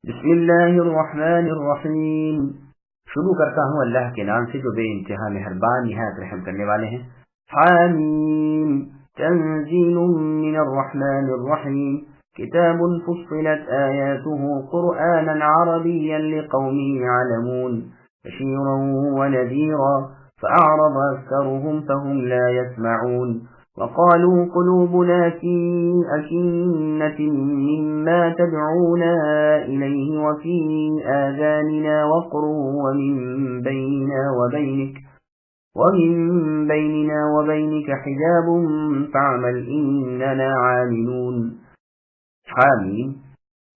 بسم اللہ الرحمن الرحیم۔ شروع کرتا ہوں اللہ کے نام سے جو بے انتہا مہربان نہایت رحم کرنے والے ہیں۔ حامیم تنزیل من الرحمن الرحیم کتاب فصلت آیاته قرآنا عربیا لقوم یعلمون بشیرا ونذیرا فأعرض أكثرهم فهم لا يسمعون وقالوا قلوبنا في أكنة مما تدعونا إليه وفي آذاننا وقر ومن بيننا وبينك حجاب فاعمل إننا عاملون۔ حامیم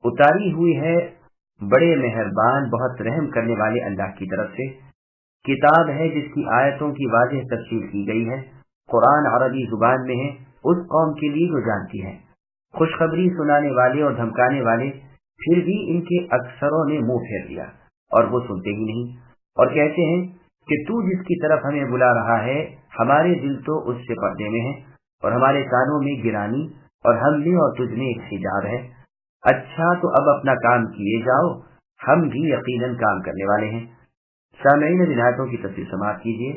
اتاری ہوئی ہے بڑے مہربان بہت رحم کرنے والے اللہ کی طرف سے، کتاب ہے جس کی آیتوں کی واضح تفصیل کی گئی ہے۔ قرآن عربی زبان میں ہے اس قوم کے لیے جو جانتی ہے۔ خوشخبری سنانے والے اور دھمکانے والے پھر بھی ان کے اکثروں نے منہ پھیر لیا اور وہ سنتے ہی نہیں، اور کہتے ہیں کہ تو جس کی طرف ہمیں بلا رہا ہے ہمارے دل تو اس سے پردے میں ہیں اور ہمارے کانوں میں گرانی اور ہم میں اور تجھ میں ایک حجاب ہے۔ اچھا تو اب اپنا کام کیے جاؤ، ہم بھی یقیناً کام کرنے والے ہیں۔ سامعین ان آیتوں کی تفصیل سماعت کیجیے۔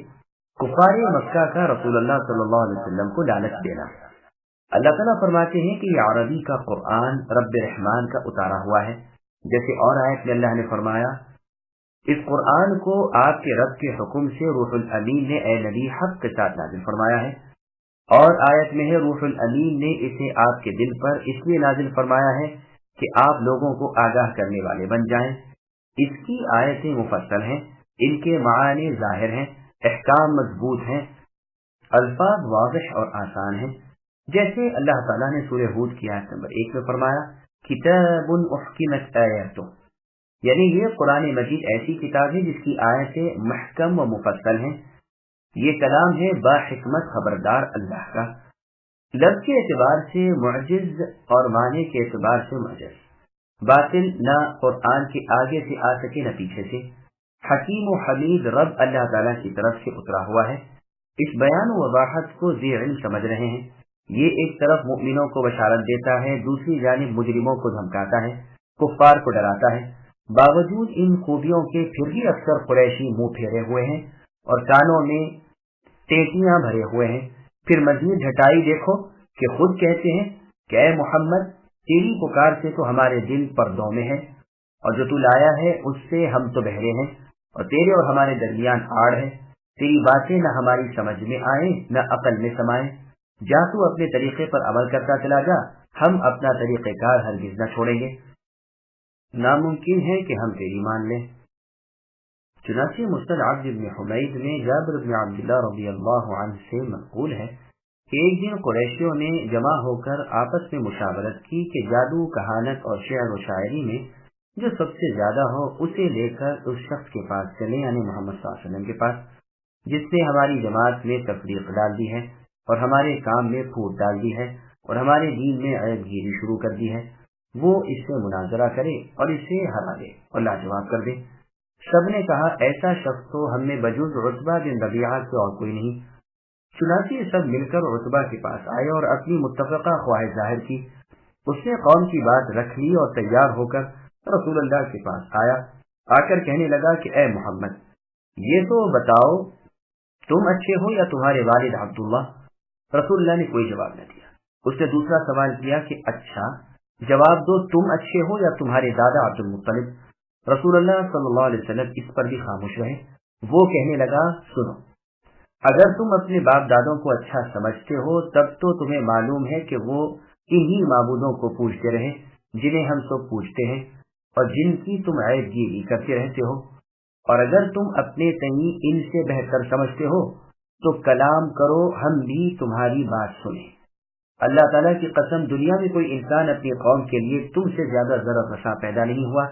کفار مکہ کا رسول اللہ صلی اللہ علیہ وسلم کو لعنت دینا۔ اللہ تعالیٰ فرماتے ہیں کہ یہ عربی کا قرآن رب رحمان کا اتارا ہوا ہے، جیسے اور آیت میں اللہ نے فرمایا اس قرآن کو آپ کے رب کے حکم سے روح الامین نے اے نبی حق کے ساتھ نازل فرمایا ہے، اور آیت میں ہے روح الامین نے اسے آپ کے دل پر اس لیے نازل فرمایا ہے کہ آپ لوگوں کو آگاہ کرنے والے بن جائیں۔ اس کی آیتیں مفصل ہیں، ان کے معانی ظاہر ہیں، احکام مضبوط ہیں، الفاظ واضح اور آسان ہیں، جیسے اللہ تعالیٰ نے سورہ ہود کی آیت نمبر 1 میں فرمایا کتاب احکمت آیاتہ، یعنی یہ قرآن مجید ایسی کتاب ہے جس کی آیتیں محکم و مفصل ہیں۔ یہ کلام ہے با حکمت خبردار اللہ کا، لفظ کے اعتبار سے معجز اور معنی کے اعتبار سے معجز، باطل نہ قرآن کے آگے سے آ سکے نہ پیچھے سے۔ حکیم و حمید رب اللہ تعالیٰ کی طرف سے اترا ہوا ہے۔ اس بیان و وضاحت کو ذی علم سمجھ رہے ہیں۔ یہ ایک طرف مؤمنوں کو بشارت دیتا ہے، دوسری جانب مجرموں کو دھمکاتا ہے، کفار کو ڈراتا ہے۔ باوجود ان خوبیوں کے پھر بھی اکثر قریشی منہ پھیرے ہوئے ہیں اور کانوں میں ٹیٹیاں بھرے ہوئے ہیں۔ پھر مزید ڈھٹائی دیکھو کہ خود کہتے ہیں کہ اے محمد تیری پکار سے تو ہمارے دل پردوں میں ہیں، اور جو تو لایا ہے اس سے ہم تو بہرے ہیں، اور تیرے اور ہمارے درمیان آڑ ہے۔ تیری باتیں نہ ہماری سمجھ میں آئیں نہ عقل میں سمائیں۔ جا تو اپنے طریقے پر عمل کرتا چلا جا، ہم اپنا طریقہ کار ہرگز نہ چھوڑیں گے، ناممکن ہے کہ ہم تیری مان لیں۔ چنانچہ مسند عبد بن حمید میں جابر بن عبداللہ رضی اللہ عنہ سے منقول ہے کہ ایک دن قریشیوں نے جمع ہو کر آپس میں مشاورت کی کہ جادو، کہانت اور شعر و شاعری میں جو سب سے زیادہ ہو اسے لے کر اس شخص کے پاس چلیں، یعنی محمد صلی اللہ علیہ وسلم کے پاس، جس نے ہماری جماعت میں تفریق ڈال دی ہے اور ہمارے کام میں پھوٹ ڈال دی ہے اور ہمارے دین میں عیب گیری شروع کر دی ہے۔ وہ اس سے مناظرہ کرے اور اسے ہرا دے اور لاجواب کر دے۔ سب نے کہا ایسا شخص تو ہم میں بجز عتبہ بن ربیعہ سے اور کوئی نہیں۔ چنانچہ سب مل کر عتبہ کے پاس آئے اور اپنی متفقہ خواہش ظاہر کی۔ اس نے قوم کی بات رکھ لی اور تیار ہو کر رسول اللہ کے پاس آیا، آ کر کہنے لگا کہ اے محمد یہ تو بتاؤ تم اچھے ہو یا تمہارے والد عبداللہ؟ رسول اللہ نے کوئی جواب نہ دیا۔ اس نے دوسرا سوال کیا کہ اچھا جواب دو تم اچھے ہو یا تمہارے دادا عبد المطلب؟ رسول اللہ صلی اللہ علیہ وسلم اس پر بھی خاموش رہے۔ وہ کہنے لگا سنو، اگر تم اپنے باپ دادوں کو اچھا سمجھتے ہو تب تو تمہیں معلوم ہے کہ وہ انہی معبودوں کو پوجتے رہے جنہیں ہم سب پوجتے ہیں اور جن کی تم عیب گیری کرتے رہتے ہو، اور اگر تم اپنے تئیں ان سے بہتر سمجھتے ہو تو کلام کرو، ہم بھی تمہاری بات سنیں۔ اللہ تعالیٰ کی قسم دنیا میں کوئی انسان اپنی قوم کے لیے تم سے زیادہ ضرر رساں پیدا نہیں ہوا۔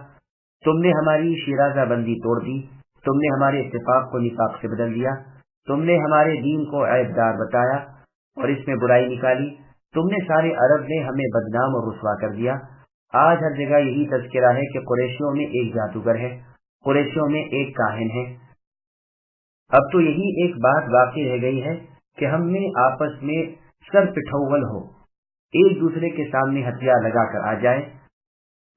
تم نے ہماری شیرازہ بندی توڑ دی، تم نے ہمارے اتفاق کو نفاق سے بدل دیا، تم نے ہمارے دین کو عیب دار بتایا اور اس میں برائی نکالی، تم نے سارے عرب میں ہمیں بدنام اور رسوا کر دیا۔ آج ہر جگہ یہی تذکرہ ہے کہ قریشیوں میں ایک جادوگر ہے، قریشیوں میں ایک کاہن ہے۔ اب تو یہی ایک بات باقی رہ گئی ہے کہ ہم میں آپس میں سر پٹھول ہو، ایک دوسرے کے سامنے ہتھیار لگا کر آ جائے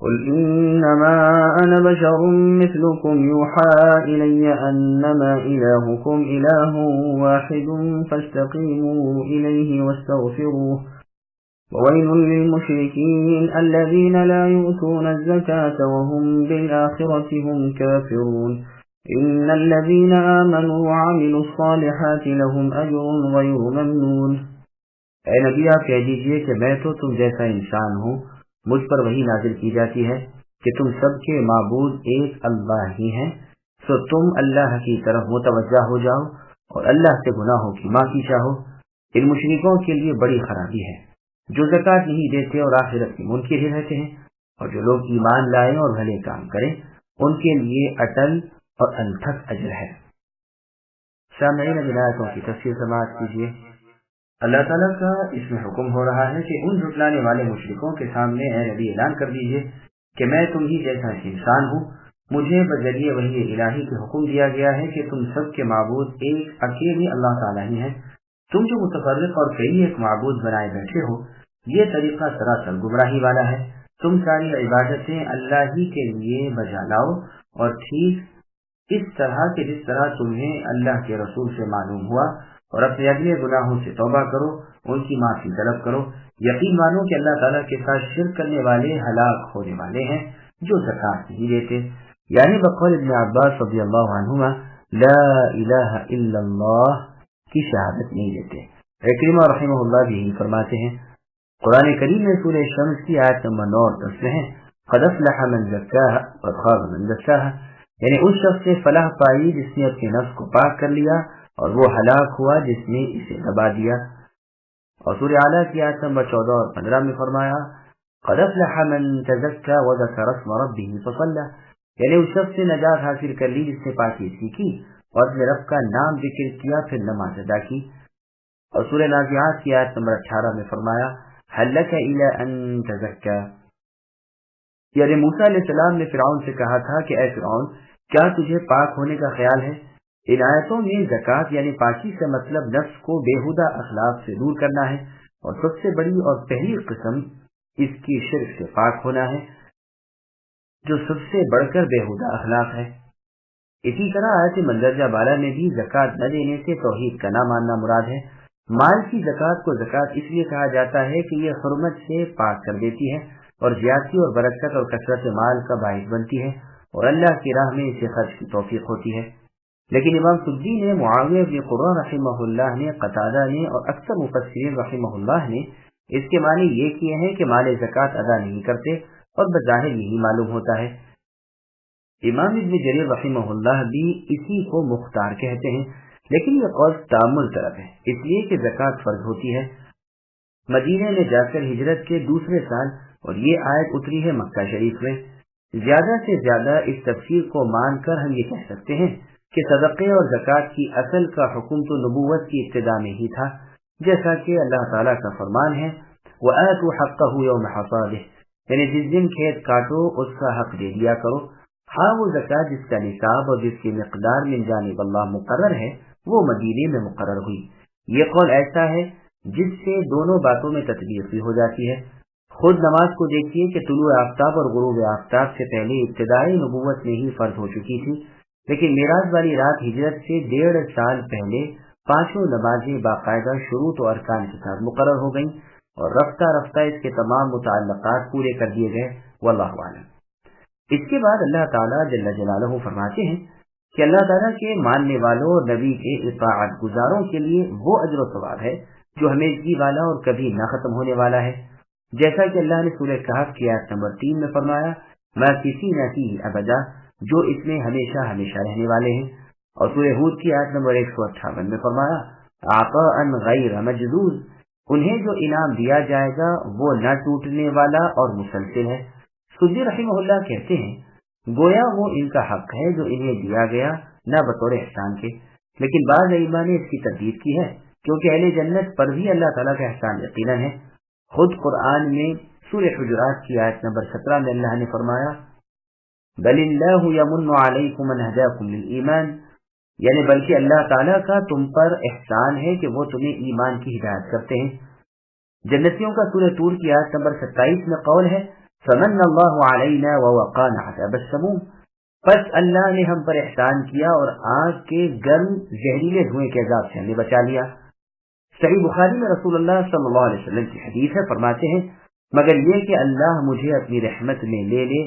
قل إنما أنا بشر مثلكم يوحى إلي أنما إلهكم إله واحد فاستقيموا إليه واستغفروه وويل للمشركين الذين لا يؤتون الزكاة وهم بالآخرة هم كافرون إن الذين آمنوا وعملوا الصالحات لهم أجر غير ممنون۔ اے نبی آپ کہہ دیجئے کہ میں تو تم جیسا انسان ہوں، مجھ پر وہی نازل کی جاتی ہے کہ تم سب کے معبود ایک اللہ ہی ہیں، سو تم اللہ کی طرف متوجہ ہو جاؤ اور اللہ سے گناہوں کی معافی چاہو۔ ان مشرکوں کے لیے بڑی خرابی ہے جو زکوٰۃ نہیں دیتے اور آخرت کے منکر ہی رہتے ہیں، اور جو لوگ ایمان لائیں اور بھلے کام کریں ان کے لیے اٹل اور انتھک اجر ہے۔ سامعین، آیتوں کی تفسیر سماعت کیجیے۔ اللہ تعالیٰ کا اس میں حکم ہو رہا ہے کہ ان جھٹلانے والے مشرکوں کے سامنے اے نبی اعلان کر دیجیے کہ میں تم ہی جیسا انسان ہوں، مجھے بذریعہ وحی الہی کے حکم دیا گیا ہے کہ تم سب کے معبود ایک اکیلے اللہ تعالیٰ ہی ہیں۔ تم جو متفرق اور کئی ایک معبود بنائے بیٹھے ہو یہ طریقہ سراسر گمراہی والا ہے. تم ساری عبادتیں اللہ ہی کے لیے بجا لاؤ اور ٹھیک اس طرح کہ جس طرح تمہیں اللہ کے رسول سے معلوم ہوا، اور اپنے اگلے گناہوں سے توبہ کرو، ان کی معافی طلب کرو. یقین مانو کہ اللہ تعالیٰ کے ساتھ شرک کرنے والے ہلاک ہونے والے ہیں جو زکوٰۃ نہیں دیتے. یعنی بقول ابن عباس رضی اللہ عنہما لا الہ الا اللہ کی شہادت نہیں دیتے. اکرمہ رحمہ اللہ بھی فرماتے ہیں قرآن کریم میں سورہ شمس کی آیت نمبر 9 اور 10 میں ہے قد افلح من زکاہا وقد خاب من دساہا، یعنی اس شخص سے فلاح پائی جس نے اپنے نفس کو پاک کر لیا اور وہ ہلاک ہوا جس نے اسے دبا دیا. اور سورہ اعلیٰ کی آیت نمبر 14 اور 15 میں فرمایا قد افلح من تزکا وذکر اسم ربہ فصلی، یعنی اس شخص سے نجات حاصل کر لی جس نے پاکی سیکھی اور اپنے رب کا نام ذکر کیا پھر نماز ادا کی. اور سورہ نازعات کی آیت نمبر 18 میں فرمایا هل لك الى ان تزکا، یعنی موسیٰ علیہ السلام نے فرعون سے کہا تھا کہ اے فرعون کیا تجھے پاک ہونے کا خیال ہے. ان آیتوں میں زکوٰۃ یعنی پاکی سے مطلب نفس کو بےہودہ اخلاق سے دور کرنا ہے، اور سب سے بڑی اور پہلی قسم اس کی شرک سے پاک ہونا ہے جو سب سے بڑھ کر بےہودہ اخلاق ہے. اسی طرح آیت مندرجہ بالا میں بھی زکوٰۃ نہ دینے سے توحید کا نہ ماننا مراد ہے. مال کی زکوٰۃ کو زکوٰۃ اس لیے کہا جاتا ہے کہ یہ حرمت سے پاک کر دیتی ہے اور زیادتی اور برکت اور کثرت مال کا باعث بنتی ہے، اور اللہ کی راہ میں اسے خرچ کی توفیق ہوتی ہے. لیکن امام سدی نے، معاویہ بن قرہ رحمہ اللہ نے، قتادہ نے اور اکثر مفسرین رحمہ اللہ نے اس کے معنی یہ کیے ہیں کہ مال زکوٰۃ ادا نہیں کرتے، اور بظاہر یہی معلوم ہوتا ہے. امام ابن جریر رحمہ اللہ بھی اسی کو مختار کہتے ہیں، لیکن یہ قول تامل طرف ہے اس لیے کہ زکوٰۃ فرض ہوتی ہے مدینے میں جا کر ہجرت کے دوسرے سال، اور یہ آیت اتری ہے مکہ شریف میں. زیادہ سے زیادہ اس تفسیر کو مان کر ہم یہ کہہ سکتے ہیں کہ صدقے اور زکوٰۃ کی اصل کا حکم تو نبوت کی ابتدا میں ہی تھا، جیسا کہ اللہ تعالیٰ کا فرمان ہے وَآتُوا حَقَّهُ يَوْمَ حَصَادِهِ، یعنی جس دن کھیت کاٹو اس کا حق دے دیا کرو. ہاں وہ زکوٰۃ جس کا نصاب اور جس کی مقدار من جانب اللہ مقرر ہے وہ مدینے میں مقرر ہوئی. یہ قول ایسا ہے جس سے دونوں باتوں میں تطبیق بھی ہو جاتی ہے. خود نماز کو دیکھیے کہ طلوع آفتاب اور غروب آفتاب سے پہلے ابتدائی نبوت میں ہی فرض ہو چکی تھی، لیکن معراج والی رات ہجرت سے 1.5 سال پہلے 5 نمازیں باقاعدہ شروط و ارکان کے ساتھ مقرر ہو گئیں، اور رفتہ رفتہ اس کے تمام متعلقات پورے کر دیے گئے. واللہ اعلم. اس کے بعد اللہ تعالیٰ جل جلالہ فرماتے ہیں کہ اللہ تعالیٰ کے ماننے والوں اور نبی کے اطاعت گزاروں کے لیے وہ اجر و ثواب ہے جو ہمیشگی والا اور کبھی نہ ختم ہونے والا ہے، جیسا کہ اللہ نے سورہ کہف کی آیت نمبر 3 میں فرمایا ما کسی نہ کی ابدا، جو اس میں ہمیشہ ہمیشہ رہنے والے ہیں. اور سورہ ہود کی آیت نمبر 158 میں فرمایا عطاء غیر مجذوذ، انہیں جو انعام دیا جائے گا وہ نہ ٹوٹنے والا اور مسلسل ہے. سدی رحمہ اللہ کہتے ہیں گویا وہ ان کا حق ہے جو انہیں دیا گیا نہ بطور احسان کے، لیکن بعض ائمہ نے اس کی تردید کی ہے کیونکہ اہل جنت پر بھی اللہ تعالیٰ کا احسان یقیناً ہے. خود قرآن میں سورہ حجرات کی آیت نمبر 17 میں اللہ نے فرمایا بل اللہ یمن علیکم ان ہداکم للایمان، یعنی بلکہ اللہ تعالیٰ کا تم پر احسان ہے کہ وہ تمہیں ایمان کی ہدایت کرتے ہیں. جنتیوں کا سورہ طور کی آیت نمبر 27 میں قول ہے فمن اللہ علینا ووقانا عذاب السموم، پس اللہ نے ہم پر احسان کیا اور آگ کے گرم زہریلے دھوئیں کے عذاب سے ہمیں بچا لیا. صحیح بخاری میں رسول اللہ صلی اللہ علیہ وسلم کی حدیث ہے، فرماتے ہیں مگر یہ کہ اللہ مجھے اپنی رحمت میں لے لے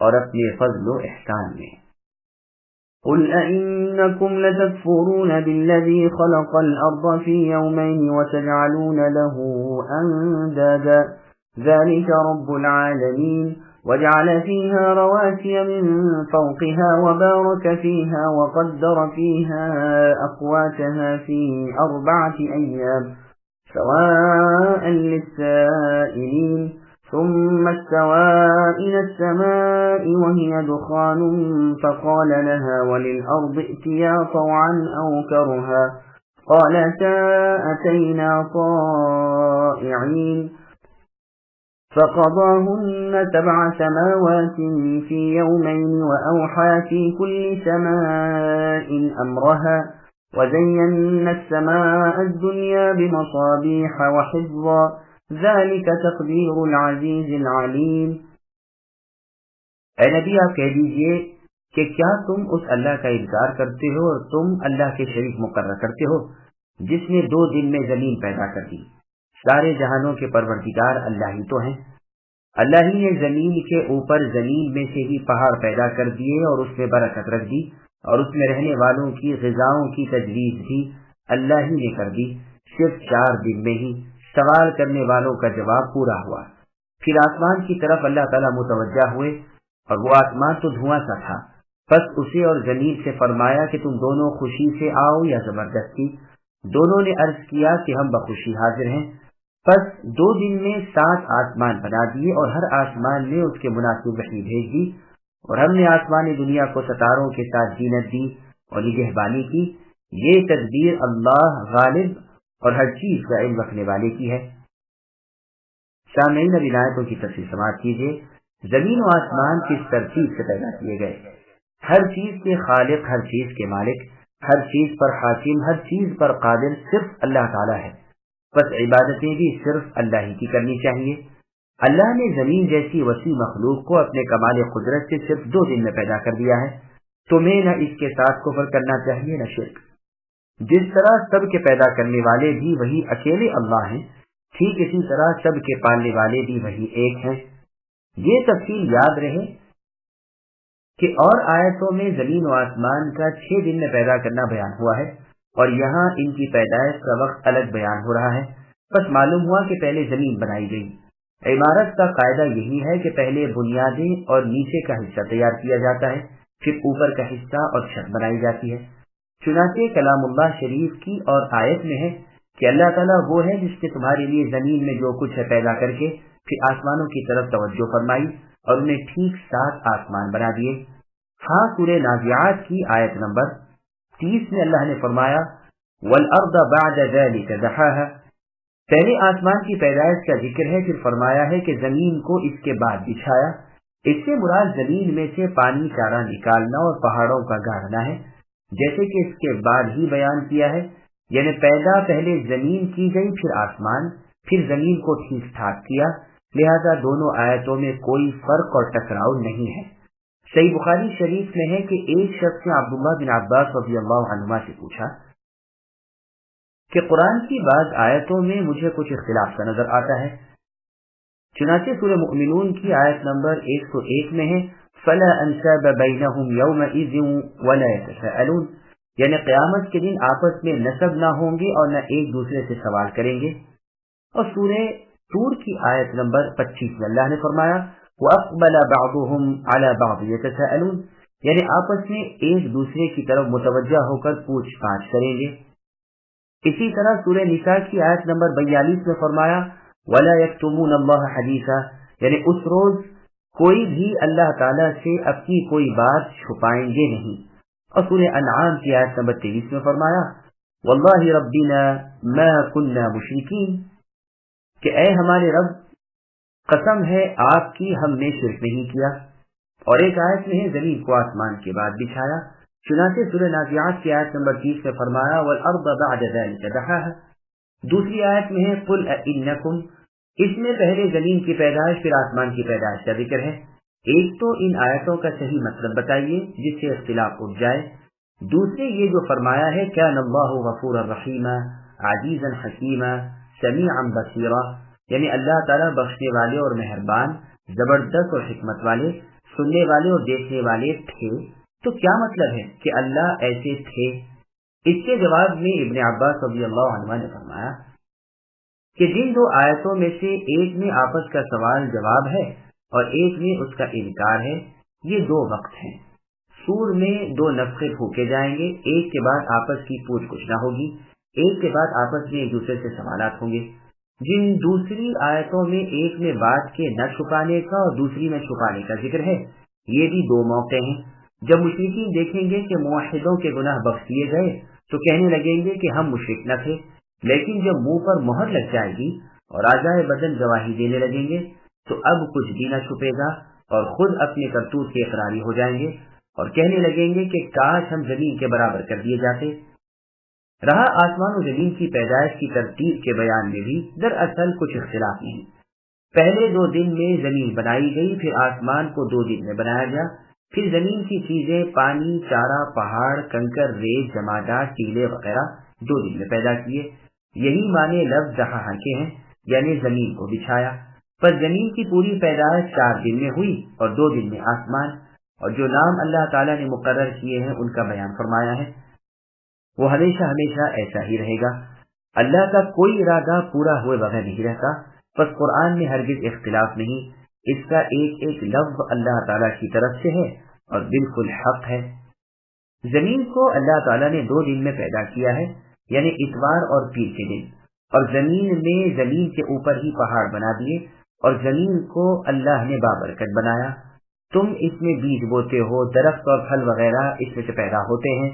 اور اپنے فضل و احسان میں. قل أئنكم لتكفرون بالذي خلق الأرض في يومين وتجعلون له أندادا ذلك رب العالمين وجعل فيها رواسي من فوقها وبارك فيها وقدر فيها أقواتها في 4 أيام سواء للسائلين ثم استوى إلى السماء وهي دخان فقال لها وللأرض ائتيا طوعا أو كرها قالتا أتينا طائعين فقضاهن 7 سماوات في يومين وأوحى في كل سماء أمرها وزينا السماء الدنيا بمصابيح وحفظا ذلك تقدير العزيز العليم۔ اے نبی آپ کہہ دیجئے کہ کیا تم اس اللہ کا انکار کرتے ہو اور تم اللہ کے شریک مقرر کرتے ہو جس نے 2 دن میں زمین پیدا کر دی؟ سارے جہانوں کے پروردگار اللہ ہی تو ہیں۔ اللہ ہی نے زمین کے اوپر زمین میں سے ہی پہاڑ پیدا کر دیے اور اس میں برکت رکھ دی، اور اس میں رہنے والوں کی غذاؤں کی تجویز بھی اللہ ہی نے کر دی۔ صرف 4 دن میں ہی سوال کرنے والوں کا جواب پورا ہوا۔ پھر آسمان کی طرف اللہ تعالیٰ متوجہ ہوئے، اور وہ آسمان تو دھواں سا تھا، پس اسے اور زمین سے فرمایا کہ تم دونوں خوشی سے آؤ یا زبردستی؟ دونوں نے عرض کیا کہ ہم بخوشی حاضر ہیں۔ پس 2 دن میں 7 آسمان بنا دیے، اور ہر آسمان میں اس کے مناسب وحی بھیج دی، اور ہم نے آسمان دنیا کو ستاروں کے ساتھ زینت دی اور نگہبانی کی۔ یہ تدبیر اللہ غالب اور ہر چیز کا علم رکھنے والے کی ہے۔ سامعین، اب ان آیتوں کی تفصیل سماعت کیجیے۔ زمین و آسمان کس ترتیب سے پیدا کیے گئے؟ ہر چیز کے خالق، ہر چیز کے مالک، ہر چیز پر حاکم، ہر چیز پر قادر صرف اللہ تعالیٰ ہے۔ بس عبادتیں بھی صرف اللہ ہی کی کرنی چاہیے۔ اللہ نے زمین جیسی وسیع مخلوق کو اپنے کمال قدرت سے صرف 2 دن میں پیدا کر دیا ہے۔ تمہیں نہ اس کے ساتھ کفر کرنا چاہیے نہ شرک۔ جس طرح سب کے پیدا کرنے والے بھی وہی اکیلے اللہ ہیں، ٹھیک اسی طرح سب کے پالنے والے بھی وہی ایک ہیں۔ یہ تفصیل یاد رہے کہ اور آیتوں میں زمین و آسمان کا 6 دن میں پیدا کرنا بیان ہوا ہے، اور یہاں ان کی پیدائش کا وقت الگ بیان ہو رہا ہے۔ بس معلوم ہوا کہ پہلے زمین بنائی گئی۔ عمارت کا قاعدہ یہی ہے کہ پہلے بنیادیں اور نیچے کا حصہ تیار کیا جاتا ہے، پھر اوپر کا حصہ اور چھت بنائی جاتی ہے۔ چنانچہ کلام اللہ شریف کی اور آیت میں ہے کہ اللہ تعالیٰ وہ ہے جس نے تمہارے لیے زمین میں جو کچھ ہے پیدا کر کے پھر آسمانوں کی طرف توجہ فرمائی اور انہیں ٹھیک 7 آسمان بنا دیے۔ ہاں، سورہ نازعات کی آیت نمبر 30 میں اللہ نے فرمایا وَالْأَرْضَ بَعْدَ ذَلِكَ دَحَاهَا۔ پہلے آسمان کی پیدائش کا ذکر ہے، پھر فرمایا ہے کہ زمین کو اس کے بعد بچھایا۔ اس سے مراد زمین میں سے پانی چارہ نکالنا اور پہاڑوں کا گاڑنا ہے، جیسے کہ اس کے بعد ہی بیان کیا ہے، یعنی پیدا پہلے زمین کی گئی، پھر آسمان، پھر زمین کو ٹھیک ٹھاک کیا۔ لہذا دونوں آیتوں میں کوئی فرق اور ٹکراؤ نہیں ہے۔ صحیح بخاری شریف میں ہے کہ ایک شخص نے عبداللہ بن عباس رضی اللہ عنہما سے پوچھا کہ قرآن کی بعض آیتوں میں مجھے کچھ اختلاف کا نظر آتا ہے۔ چنانچہ سورہ مؤمنون کی آیت نمبر 101 میں ہے فَلَا أَنْسَابَ بَيْنَهُمْ يَوْمَئِذٍ وَلَا يَتَسَاءَلُونَ، یعنی قیامت کے دن آپس میں نسب نہ ہوں گے اور نہ ایک دوسرے سے سوال کریں گے۔ اور سورہ طور کی آیت نمبر 25 میں اللہ نے فرمایا وَأَقْبَلَ بَعْضُهُمْ عَلَى بَعْضٍ يَتَسَاءَلُونَ، یعنی آپس میں ایک دوسرے کی طرف متوجہ ہو کر پوچھ پاچھ کریں گے۔ اسی طرح سورہ نساء کی آیت نمبر 42 میں فرمایا وَلَا يَكْتُمُونَ اللَّهَ حَدِيثًا، یعنی اس روز کوئی بھی اللہ تعالیٰ سے اپنی کوئی بات چھپائیں گے نہیں۔ اور سورہ انعام کی آیت نمبر 23 میں فرمایا وَاللَّهِ رَبِّنَا مَا كُنَّا مُشْرِكِينَ، کہ اے ہمارے رب، قسم ہے آپ کی ہم نے شرک نہیں کیا۔ اور ایک آیت میں ہے زمین کو آسمان کے بعد بچھایا۔ چنانچہ سورہ نازعات کی آیت نمبر 30 میں فرمایا وَالْأَرْضَ بَعْدَ ذَلِكَ دَحَاهَا۔ دوسری آیت میں ہے قُلْ أَإِنَّكُمْ، اس میں پہلے زمین کی پیدائش پھر آسمان کی پیدائش کا ذکر ہے۔ ایک تو ان آیتوں کا صحیح مطلب بتائیے جس سے اختلاف اٹھ جائے، دوسرے یہ جو فرمایا ہے كَانَ اللَّهُ غَفُورًا رَحِيمًا عَزِيزًا حَكِيمًا سَمِيعًا بَصِيرًا، یعنی اللہ تعالیٰ بخشنے والے اور مہربان، زبردست اور حکمت والے، سننے والے اور دیکھنے والے تھے۔ تو کیا مطلب ہے کہ اللہ ایسے تھے؟ اس کے جواب میں ابن عباس رضی اللہ عنہ نے فرمایا کہ جن 2 آیتوں میں سے ایک میں آپس کا سوال جواب ہے اور ایک میں اس کا انکار ہے، یہ 2 وقت ہیں۔ سور میں 2 نفخے پھونکے جائیں گے، ایک کے بعد آپس کی پوچھ گچھ نہ ہوگی، ایک کے بعد آپس میں ایک دوسرے سے سوالات ہوں گے۔ جن دوسری آیتوں میں ایک میں بات کے نہ چھپانے کا اور دوسری میں چھپانے کا ذکر ہے، یہ بھی 2 موقع ہیں۔ جب مشرکین دیکھیں گے کہ موحدوں کے گناہ بخش دیے گئے تو کہنے لگیں گے کہ ہم مشرک نہ تھے، لیکن جب منہ پر مہر لگ جائے گی اور اعضائے بدن گواہی دینے لگیں گے تو اب کچھ بھی نہ چھپے گا اور خود اپنے کرتوت کے اقراری ہو جائیں گے اور کہنے لگیں گے کہ کاش ہم زمین کے برابر کر دیے جاتے۔ رہا آسمان و زمین کی پیدائش کی ترتیب کے بیان میں بھی دراصل کچھ اختلاف نہیں. پہلے 2 دن میں زمین بنائی گئی، پھر آسمان کو 2 دن میں بنایا گیا، پھر زمین کی چیزیں پانی، چارہ، پہاڑ، کنکر، ریت، جمادات، ٹیلے وغیرہ 2 دن میں پیدا کیے. یہی معنی لفظ دہا کے ہیں، یعنی زمین کو بچھایا. پر زمین کی پوری پیدائش 4 دن میں ہوئی اور 2 دن میں آسمان. اور جو نام اللہ تعالیٰ نے مقرر کیے ہیں ان کا بیان فرمایا ہے، وہ ہمیشہ ہمیشہ ایسا ہی رہے گا. اللہ کا کوئی ارادہ پورا ہوئے بغیر نہیں رہتا. پس قرآن میں ہرگز اختلاف نہیں، اس کا ایک ایک لفظ اللہ تعالیٰ کی طرف سے ہے اور بالکل حق ہے. زمین کو اللہ تعالیٰ نے 2 دن میں پیدا کیا ہے، یعنی اتوار اور پیر کے دن. اور زمین میں زمین کے اوپر ہی پہاڑ بنا دیے اور زمین کو اللہ نے بابرکت بنایا. تم اس میں بیج بوتے ہو، درخت اور پھل وغیرہ اس میں سے پیدا ہوتے ہیں.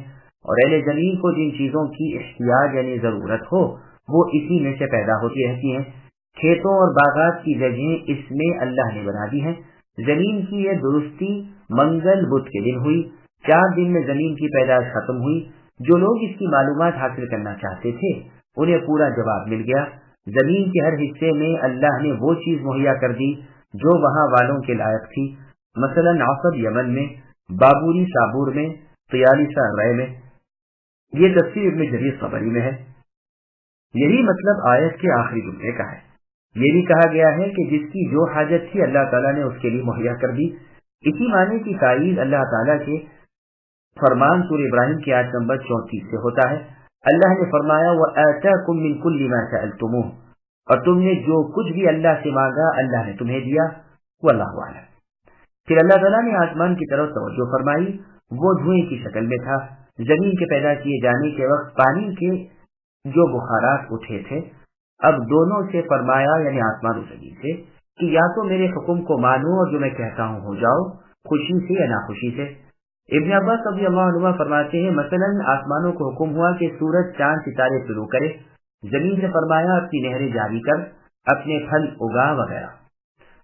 اور اہل زمین کو جن چیزوں کی احتیاج یعنی ضرورت ہو وہ اسی میں سے پیدا ہوتی رہتی ہیں. کھیتوں اور باغات کی جگہیں اس میں اللہ نے بنا دی ہیں. زمین کی یہ درستی منگل بدھ کے دن ہوئی. 4 دن میں زمین کی پیدائش ختم ہوئی. جو لوگ اس کی معلومات حاصل کرنا چاہتے تھے انہیں پورا جواب مل گیا. زمین کے ہر حصے میں اللہ نے وہ چیز مہیا کر دی جو وہاں والوں کے لائق تھی. مثلا عصب یمن میں، بابوری صابور میں، طیالسہ رے میں. یہ تفسیر ابن جریر طبری میں ہے. یہی مطلب آیت کے آخری جملے کا ہے. یہ بھی کہا گیا ہے کہ جس کی جو حاجت تھی اللہ تعالیٰ نے اس کے لیے مہیا کر دی. اسی معنی کی تائید اللہ تعالیٰ کے فرمان سورہ ابراہیم کی آیت نمبر 34 سے ہوتا ہے. اللہ نے فرمایا وَآتَاكُم مِّن كُلِّ مَا سَأَلْتُمُوهُ، اور تم نے جو کچھ بھی اللہ سے مانگا اللہ نے تمہیں دیا. واللہ اعلم. پھر اللہ تعالیٰ نے آسمان کی طرف توجہ فرمائی. وہ دھوئیں کی شکل میں تھا. زمین کے پیدا کیے جانے کے وقت پانی کے جو بخارات اٹھے تھے، اب دونوں سے فرمایا یعنی آسمان و زمین سے کہ یا تو میرے حکم کو مانو اور جو میں کہتا ہوں ہو جاؤ، خوشی سے یا ناخوشی سے. ابن عباس رضی اللہ عنہ فرماتے ہیں مثلا آسمانوں کو حکم ہوا کہ سورج چاند ستارے طلوع کرے، زمین سے فرمایا اپنی نہریں جاری کر، اپنے پھل اگا وغیرہ.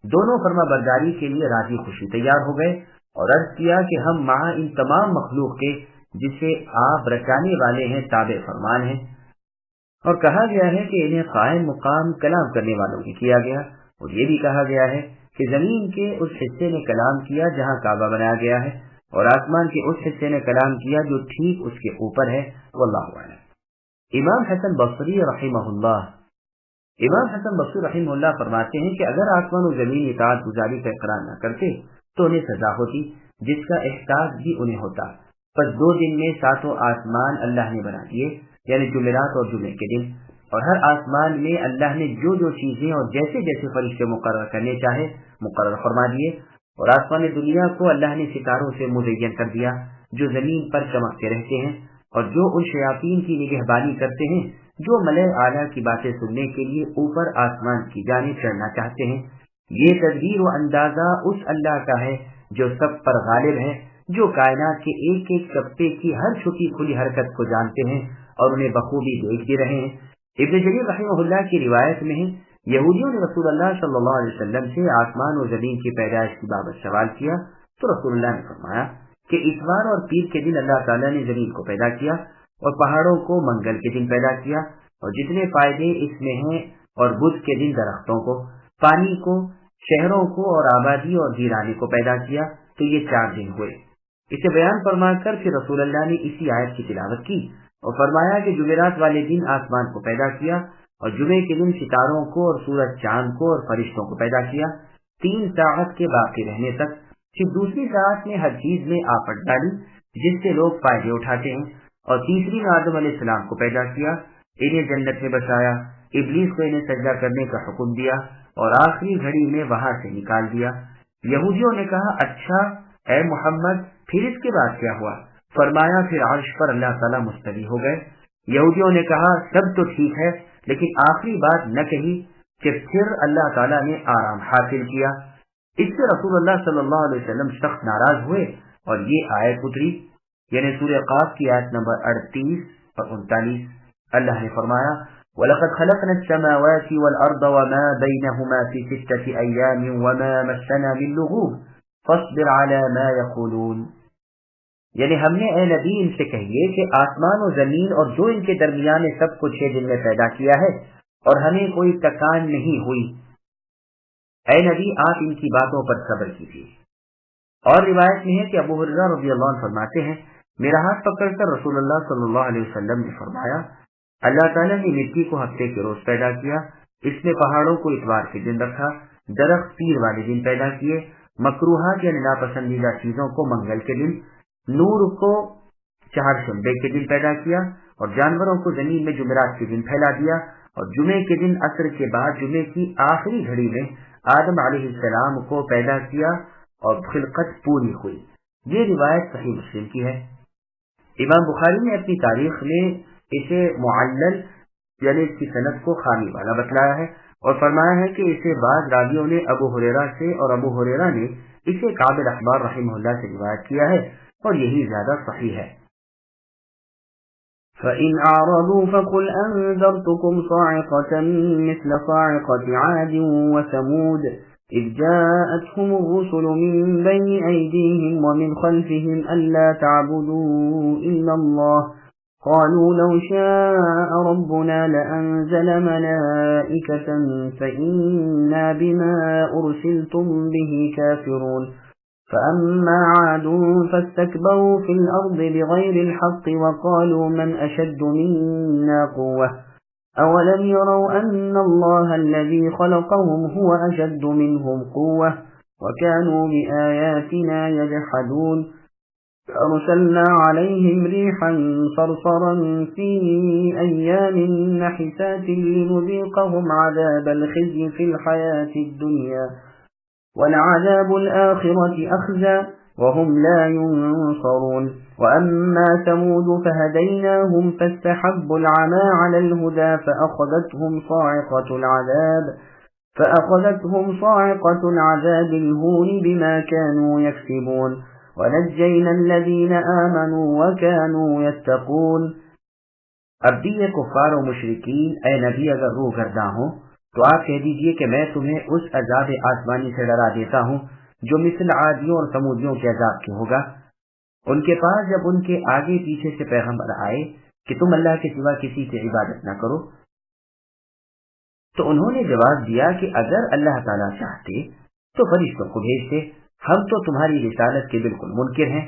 دونوں فرما برداری کے لیے راضی خوشی تیار ہو گئے اور عرض کیا کہ ہم مع ان تمام مخلوق کے جسے آپ رچانے والے ہیں تابع فرمان ہیں. اور کہا گیا ہے کہ انہیں قائم مقام کلام کرنے والوں کی کیا گیا. اور یہ بھی کہا گیا ہے کہ زمین کے اس حصے نے کلام کیا جہاں کعبہ بنایا گیا ہے، اور آسمان کے اس حصے نے کلام کیا جو ٹھیک اس کے اوپر ہے. واللہ اعلم. امام حسن بصری رحمہ اللہ فرماتے ہیں کہ اگر آسمان و زمین اطاعت گزاری کا اقرار نہ کرتے تو انہیں سزا ہوتی جس کا احساس بھی انہیں ہوتا. پس 2 دن میں 7 آسمان اللہ نے بنا دیے، یعنی جمعرات اور جمعے کے دن. اور ہر آسمان میں اللہ نے جو جو چیزیں اور جیسے جیسے فرشتے مقرر کرنے چاہے مقرر فرما دیے. اور آسمان دنیا کو اللہ نے ستاروں سے مزین کر دیا جو زمین پر چمکتے رہتے ہیں اور جو ان شیاطین کی نگہبانی کرتے ہیں جو ملائے اعلیٰ کی باتیں سننے کے لیے اوپر آسمان کی جانب چڑھنا چاہتے ہیں. یہ تدبیر و اندازہ اس اللہ کا ہے جو سب پر غالب ہے، جو کائنات کے ایک ایک چپے کی ہر چھوٹی کھلی حرکت کو جانتے ہیں اور انہیں بخوبی دیکھ بھی رہے ہیں. ابن جریر رحمہ اللہ کی روایت میں ہے یہودیوں نے رسول اللہ صلی اللہ علیہ وسلم سے آسمان و زمین کی پیدائش کی بابت سوال کیا تو رسول اللہ نے فرمایا کہ اتوار اور پیر کے دن اللہ تعالیٰ نے زمین کو پیدا کیا اور پہاڑوں کو منگل کے دن پیدا کیا اور جتنے فائدے اس میں ہیں، اور بدھ کے دن درختوں کو، پانی کو، شہروں کو اور آبادی اور ویرانے کو پیدا کیا. تو یہ 4 دن ہوئے. اسے بیان فرما کر پھر رسول اللہ نے اسی آیت کی تلاوت کی اور فرمایا کہ جمعرات والے دن آسمان کو پیدا کیا اور جمعے کے دن ستاروں کو اور سورج چاند کو اور فرشتوں کو پیدا کیا 3 ساعت کے باقی رہنے تک. پھر دوسری ساعت میں ہر چیز میں آفت ڈالی جس سے لوگ فائدے اٹھاتے ہیں، اور تیسری میں آدم علیہ السلام کو پیدا کیا، انہیں جنت میں بسایا، ابلیس کو انہیں سجدہ کرنے کا حکم دیا اور آخری گھڑی میں وہاں سے نکال دیا. یہودیوں نے کہا اچھا اے محمد پھر اس کے بعد کیا ہوا؟ فرمایا پھر عرش پر اللہ تعالیٰ مستوی ہو گئے. یہودیوں نے کہا سب تو ٹھیک ہے لیکن آخری بات نہ کہی کہ پھر اللہ تعالیٰ نے آرام حاصل کیا. اس سے رسول اللہ صلی اللہ علیہ وسلم سخت ناراض ہوئے اور یہ آیت اتری، یعنی سورہ قاف کی آیت نمبر 38 اور 39. اللہ نے فرمایا وَلَقَدْ خَلَقْنَا السَّمَاوَاتِ وَالْأَرْضَ وَمَا بَيْنَهُمَا فِي 6 أَيَّامٍ وَمَا مَسَّنَا مِن لُغُوبٍ فَاصْبِرْ عَلَى مَا يَقُولُونَ. یعنی ہم نے اے نبی ان سے کہیے کہ آسمان و زمین اور جو ان کے درمیان ہے سب کو 6 دن میں پیدا کیا ہے اور ہمیں کوئی تکان نہیں ہوئی۔ اے نبی آپ ان کی باتوں پر صبر کیجیے۔ اور روایت میں ہے کہ ابو ہریرہ رضی اللہ عنہ فرماتے ہیں میرا ہاتھ پکڑ کر رسول اللہ صلی اللہ علیہ وسلم نے فرمایا اللہ تعالیٰ نے مٹی کو ہفتے کے روز پیدا کیا، اس نے پہاڑوں کو اتوار کے دن رکھا، درخت پیر والے دن پیدا کیے، مکروہات یعنی ناپسندیدہ چیزوں کو منگل کے دن، نور کو چہارشنبے کے دن پیدا کیا اور جانوروں کو زمین میں جمعرات کے دن پھیلا دیا، اور جمعے کے دن عصر کے بعد جمعے کی آخری گھڑی میں آدم علیہ السلام کو پیدا کیا اور خلقت پوری ہوئی۔ یہ روایت صحیح مسلم کی ہے۔ امام بخاری نے اپنی تاریخ میں اسے معلل یعنی اس کی سند کو خامی والا بتلایا ہے اور فرمایا ہے کہ اسے بعض راویوں نے ابو ہریرہ سے اور ابو ہریرہ نے اسے کعب الاحبار رحمہ اللہ سے روایت کیا ہے اور یہی زیادہ صحیح ہے۔ فَإِنْ أَعْرَضُوا فَقُلْ أَنذَرْتُكُمْ صَاعِقَةً مِثْلَ صَاعِقَةِ عَادٍ وَثَمُودَ إِذْ جَاءَتْهُمُ الرُّسُلُ مِنْ بَيْنِ أَيْدِيهِمْ وَمِنْ خَلْفِهِمْ أَلَّا تَعْبُدُوا إِلَّا اللَّهَ قَالُوا لَوْ شَاءَ رَبُّنَا لَأَنزَلَ مَلَائِكَةً فَإِنَّا بِمَا أُرْسِلْتُمْ بِهِ كَافِرُونَ فَأَمَّا عَادٌ فَاسْتَكْبَرُوا فِي الْأَرْضِ بِغَيْرِ الْحَقِّ وَقَالُوا مَنْ أَشَدُّ مِنَّا قُوَّةً أَوَلَمْ يَرَوْا أَنَّ اللَّهَ الَّذِي خَلَقَهُمْ هُوَ أَشَدُّ مِنْهُمْ قُوَّةً وَكَانُوا بِآيَاتِنَا يَجْحَدُونَ فَأَرْسَلْنَا عَلَيْهِمْ رِيحًا صَرْصَرًا فِي أَيَّامٍ نَحِسَاتٍ لِنُذِيقَهُمْ عَذَابَ الْخِزْيِ فِي الْحَيَاةِ الدُّنْيَا وَلَعَذَابُ الْآخِرَةِ أَخْزَىٰ وَهُمْ لَا يُنصَرُونَ وَأَمَّا ثَمُودُ فَهَدَيْنَاهُمْ فَاسْتَحَبُّوا الْعَمَىٰ عَلَى الْهُدَىٰ فَأَخَذَتْهُمْ صَاعِقَةُ الْعَذَابِ الْهُونِ بِمَا كَانُوا يَكْسِبُونَ وَنَجَّيْنَا الَّذِينَ آمَنُوا وَكَانُوا يَتَّقُونَ۔ اب بھی یہ کفار و مشرکین اے نبی اگر روح گرداں ہوں تو آپ کہہ دیجئے کہ میں تمہیں اس عذاب آسمانی سے ڈرا دیتا ہوں جو مثل عادیوں اور سمودیوں کے عذاب کے ہوگا۔ ان کے پاس جب ان کے آگے پیچھے سے پیغمبر آئے کہ تم اللہ کے سوا کسی کی عبادت نہ کرو تو انہوں نے جواب دیا کہ اگر اللہ تعالیٰ چاہتے تو فرشتوں کو بھیجتے، ہم تو تمہاری رسالت کے بالکل منکر ہیں۔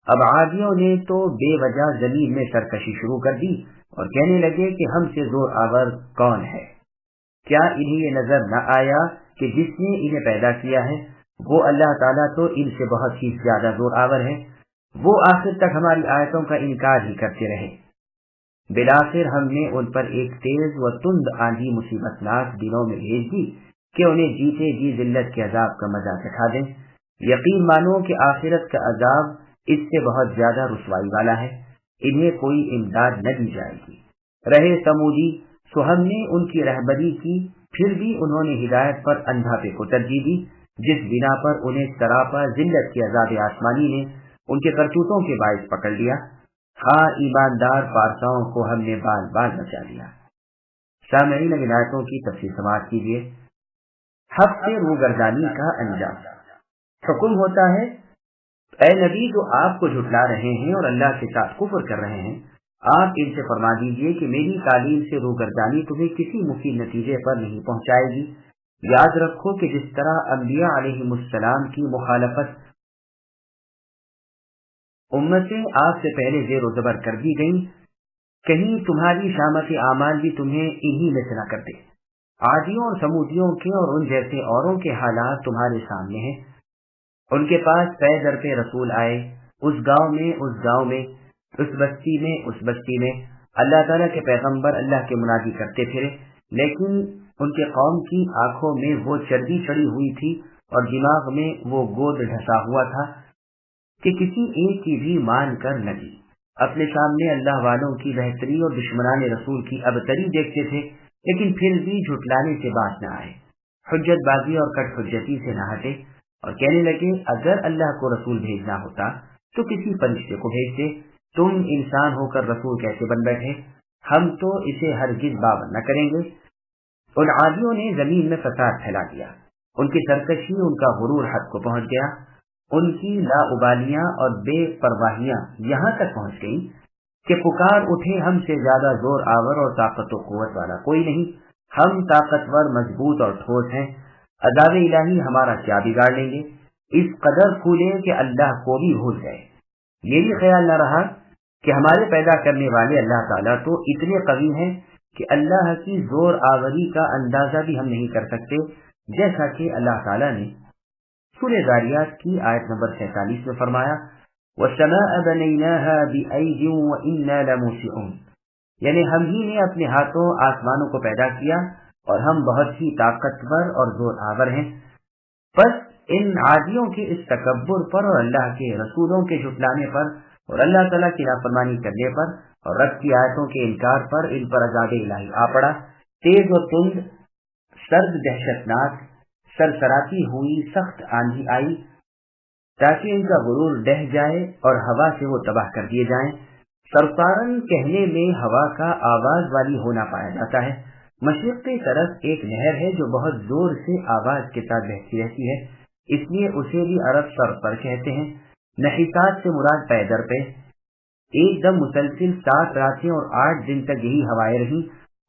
اب عادیوں نے تو بے وجہ زمین میں سرکشی شروع کر دی اور کہنے لگے کہ ہم سے زور آور کون ہے؟ کیا انہیں یہ نظر نہ آیا کہ جس نے انہیں پیدا کیا ہے وہ اللہ تعالیٰ تو ان سے بہت ہی زیادہ زور آور ہے؟ وہ آخر تک ہماری آیتوں کا انکار ہی کرتے رہے۔ بالآخر ہم نے ان پر ایک تیز و تند آندھی مصیبت ناک دنوں میں بھیج دی کہ انہیں جیتے جی ذلت کے عذاب کا مزہ چکھا دیں۔ یقین مانو کہ آخرت کا عذاب اس سے بہت زیادہ رسوائی والا ہے، انہیں کوئی امداد نہ دی جائے گی۔ رہے سمودی سو ہم نے ان کی رہبری کی، پھر بھی انہوں نے ہدایت پر اندھاپے کو ترجیح دی، جس بنا پر انہیں سراپا ذلت کے عذاب آسمانی نے ان کے کرتوتوں کے باعث پکڑ لیا۔ ہاں ایماندار پارساؤں کو ہم نے بال بال بچا لیا۔ سامعین اب آیتوں کی تفصیل سماعت کیجیے۔ حق سے روگردانی کا انجام۔ حکم ہوتا ہے اے نبی جو آپ کو جھٹلا رہے ہیں اور اللہ کے ساتھ کفر کر رہے ہیں، آپ ان سے فرما دیجئے کہ میری تعلیم سے روگردانی تمہیں کسی مفید نتیجے پر نہیں پہنچائے گی۔ یاد رکھو کہ جس طرح انبیاء علیہم السلام کی مخالفت امتیں آپ سے پہلے زیر و زبر کر دی گئیں، کہیں تمہاری شامت اعمال بھی تمہیں انہی میں سے نہ کر دے۔ عادیوں اور سمودیوں کے اور ان جیسے اوروں کے حالات تمہارے سامنے ہیں۔ ان کے پاس پے در پہ رسول آئے، اس گاؤں میں اس گاؤں میں، اس بستی میں اس بستی میں، اللہ تعالیٰ کے پیغمبر اللہ کے منادی کرتے پھرے، لیکن ان کے قوم کی آنکھوں میں وہ چربی چڑھی ہوئی تھی اور دماغ میں وہ گود ڈھسا ہوا تھا کہ کسی ایک کی بھی مان کر نہ دی۔ اپنے سامنے اللہ والوں کی بہتری اور دشمنان رسول کی ابتری دیکھتے تھے، لیکن پھر بھی جھٹلانے سے باز نہ آئے، حجت بازی اور کٹ حجتی سے نہ ہٹے اور کہنے لگے اگر اللہ کو رسول بھیجنا ہوتا تو کسی فرشتے کو بھیجتے، تم انسان ہو کر رسول کیسے بن بیٹھے؟ ہم تو اسے ہرگز باور نہ کریں گے۔ ان عادیوں نے زمین میں فساد پھیلا دیا، ان کی سرکشی، ان کا غرور حد کو پہنچ گیا۔ ان کی لاابالیاں اور بے پرواہیاں یہاں تک پہنچ گئیں کہ پکار اٹھے ہم سے زیادہ زور آور اور طاقت و قوت والا کوئی نہیں، ہم طاقتور، مضبوط اور ٹھوس ہیں، عذاب الہی ہمارا کیا بگاڑ لیں گے؟ اس قدر پھولے کہ اللہ کو بھی بھول گئے۔ یہ بھی خیال نہ رہا کہ ہمارے پیدا کرنے والے اللہ تعالیٰ تو اتنے قوی ہیں کہ اللہ کی زور آوری کا اندازہ بھی ہم نہیں کر سکتے، جیسا کہ اللہ تعالیٰ نے سورہ ذاریات کی آیت نمبر 47 میں فرمایا وَالسَّمَاءَ بَنَيْنَاهَا بِأَيْدٍ وَإِنَّا لَمُوسِعُونَ، یعنی ہم ہی نے اپنے ہاتھوں آسمانوں کو پیدا کیا اور ہم بہت ہی طاقتور اور زور آور ہیں۔ بس ان عادیوں کے اس تکبر پر اور اللہ کے رسولوں کے جھٹلانے پر اور اللہ تعالیٰ کی نافرمانی کرنے پر اور رب کی آیتوں کے انکار پر ان پر عذاب الہی آ پڑا، تیز و تند، سرد، دہشتناک، سرسراتی ہوئی سخت آندھی آئی تاکہ ان کا غرور ڈہ جائے اور ہوا سے وہ تباہ کر دیے جائیں۔ سرسارن کہنے میں ہوا کا آواز والی ہونا پایا جاتا ہے۔ مشرق کی طرف ایک نہر ہے جو بہت زور سے آواز کے ساتھ بہتی رہتی ہے، اس لیے اسے بھی عرب سرسر کہتے ہیں۔ نحیسات سے مراد پے در پہ، ایک دم مسلسل 7 راتیں اور 8 دن تک یہی ہوائیں رہیں۔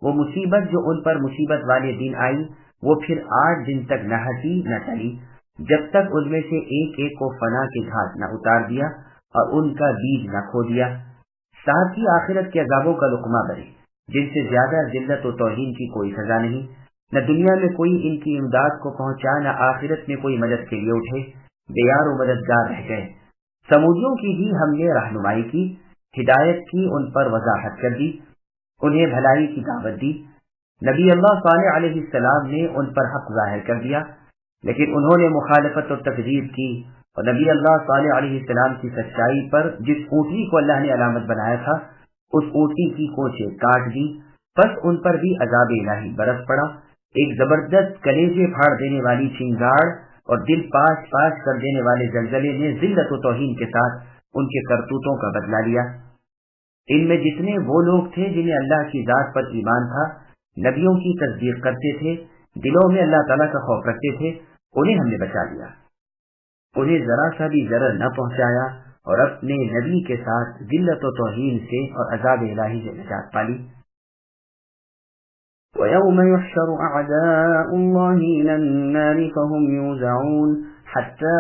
وہ مصیبت جو ان پر مصیبت والے دن آئی وہ پھر 8 دن تک نہ ہٹی نہ ٹلی، جب تک ان میں سے ایک ایک کو فنا کے گھاٹ نہ اتار دیا اور ان کا بیج نہ کھو دیا۔ ساتھ ہی آخرت کے عذابوں کا لقمہ بنے جن سے زیادہ ذلت و توہین کی کوئی سزا نہیں، نہ دنیا میں کوئی ان کی امداد کو پہنچا، نہ آخرت میں کوئی مدد کے لیے اٹھے، بے یار و مددگار رہ گئے۔ سمودیوں کی بھی ہم نے رہنمائی کی، ہدایت کی، ان پر وضاحت کر دی، انہیں بھلائی کی دعوت دی۔ نبی اللہ صالح علیہ السلام نے ان پر حق ظاہر کر دیا، لیکن انہوں نے مخالفت اور تکذیب کی، اور نبی اللہ صالح علیہ السلام کی سچائی پر جس اونٹنی کو اللہ نے علامت بنایا تھا اس اونٹنی کی کوچیں کاٹ دی، بس ان پر بھی عذاب الہی برس پڑا، ایک زبردست کلیجے پھاڑ دینے والی چنگاڑ اور دل پاش پاش کر دینے والے زلزلے نے ذلت و توہین کے ساتھ ان کے کرتوتوں کا بدلہ لیا۔ ان میں جتنے وہ لوگ تھے جنہیں اللہ کی ذات پر ایمان تھا، نبیوں کی تصدیق کرتے تھے، دلوں میں اللہ تعالیٰ کا خوف رکھتے تھے، انہیں ہم نے بچا لیا، انہیں ذرا سا بھی ضرر نہ پہنچایا اور اپنے نبی کے ساتھ ذلت و توہین سے اور عذاب الہی سے نجات پالی۔ وَيَوْمَ يُحْشَرُ أَعْدَاءُ اللَّهِ إِلَى النَّارِ فَهُمْ يُوزَعُونَ حَتَّى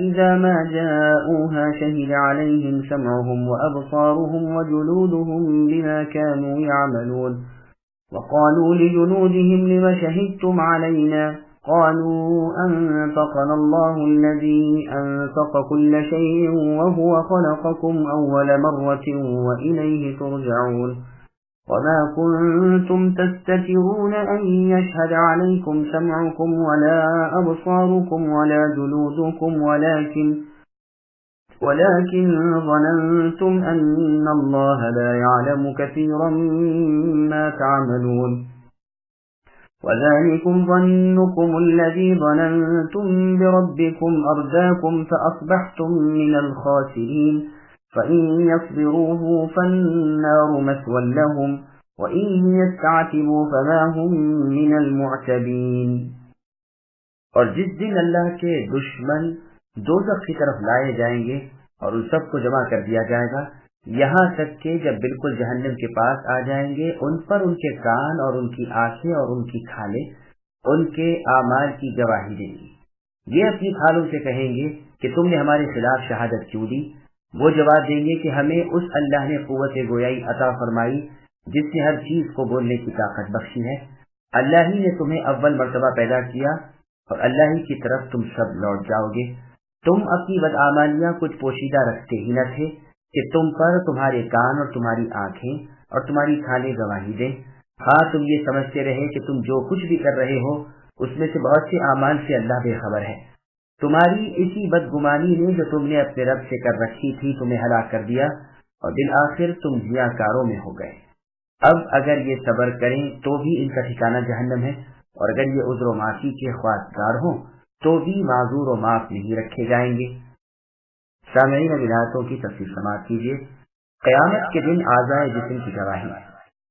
إِذَا مَا جَاءُوهَا شَهِدَ عَلَيْهِمْ سَمْعُهُمْ وَأَبْصَارُهُمْ وَجُلُودُهُمْ بِمَا كَانُوا يَعْمَلُونَ وَقَالُوا لِجُلُودِهِمْ لِمَ شَهِدتُّمْ عَلَيْنَا قَالُوا أَنطَقَنَا اللَّهُ الَّذِي أَنطَقَ كُلَّ شَيْءٍ وَهُوَ خَلَقَكُمْ أَوَّلَ مَرَّةٍ وَإِلَيْهِ تُرْجَعُونَ وَمَا كُنتُمْ تَسْتَتِرُونَ أَن يَشْهَدَ عَلَيْكُمْ سَمْعُكُمْ وَلَا أَبْصَارُكُمْ وَلَا جُلُودُكُمْ وَلَكِنْ ظَنَنْتُمْ أَنَّ اللَّهَ لَا يَعْلَمُ كَثِيرًا مِّمَّا تَعْمَلُونَ وَذَلِكُمْ ظَنُّكُمُ الَّذِي ظَنَنْتُمْ بِرَبِّكُمْ أَرْدَاكُمْ فَأَصْبَحْتُمْ مِنَ الْخَاسِرِينَ فَإِن يَصْبِرُوا فَالنَّارُ مَثْوًى لَّهُمْ وَإِن يَسْتَعْتِبُوا فَمَا هُم مِّنَ الْمُعْتَبِينَ۔ اور جس دن اللہ کے دشمن دوزخ کی طرف لائے جائیں گے اور ان سب کو جمع کر دیا جائے گا، یہاں تک کہ جب بالکل جہنم کے پاس آ جائیں گے، ان پر ان کے کان اور ان کی آنکھیں اور ان کی کھالیں ان کے اعمال کی گواہی دیں گی۔ یہ اپنی کھالوں سے کہیں گے کہ تم نے ہمارے خلاف شہادت کیوں دی؟ وہ جواب دیں گے کہ ہمیں اس اللہ نے قوت گویائی عطا فرمائی جس نے ہر چیز کو بولنے کی طاقت بخشی ہے۔ اللہ ہی نے تمہیں اول مرتبہ پیدا کیا اور اللہ ہی کی طرف تم سب لوٹ جاؤ گے۔ تم اپنی بدعمالیاں کچھ پوشیدہ رکھتے ہی نہ تھے کہ تم پر تمہارے کان اور تمہاری آنکھیں اور تمہاری کھالیں گواہی دیں۔ ہاں، تم یہ سمجھتے رہے کہ تم جو کچھ بھی کر رہے ہو اس میں سے بہت سے اعمال سے اللہ بے خبر ہے۔ تمہاری اسی بدگمانی نے جو تم نے اپنے رب سے کر رکھی تھی تمہیں ہلاک کر دیا اور بالآخر تم ضیاءکاروں میں ہو گئے۔ اب اگر یہ صبر کریں تو بھی ان کا ٹھکانہ جہنم ہے، اور اگر یہ عذر و معافی کے خواستگار ہوں تو بھی معذور و معاف نہیں رکھے جائیں گے۔ سامعین، آیاتوں کی تفسیر سماعت کیجیے۔ قیامت کے دن اعضائے جسم کی گواہی،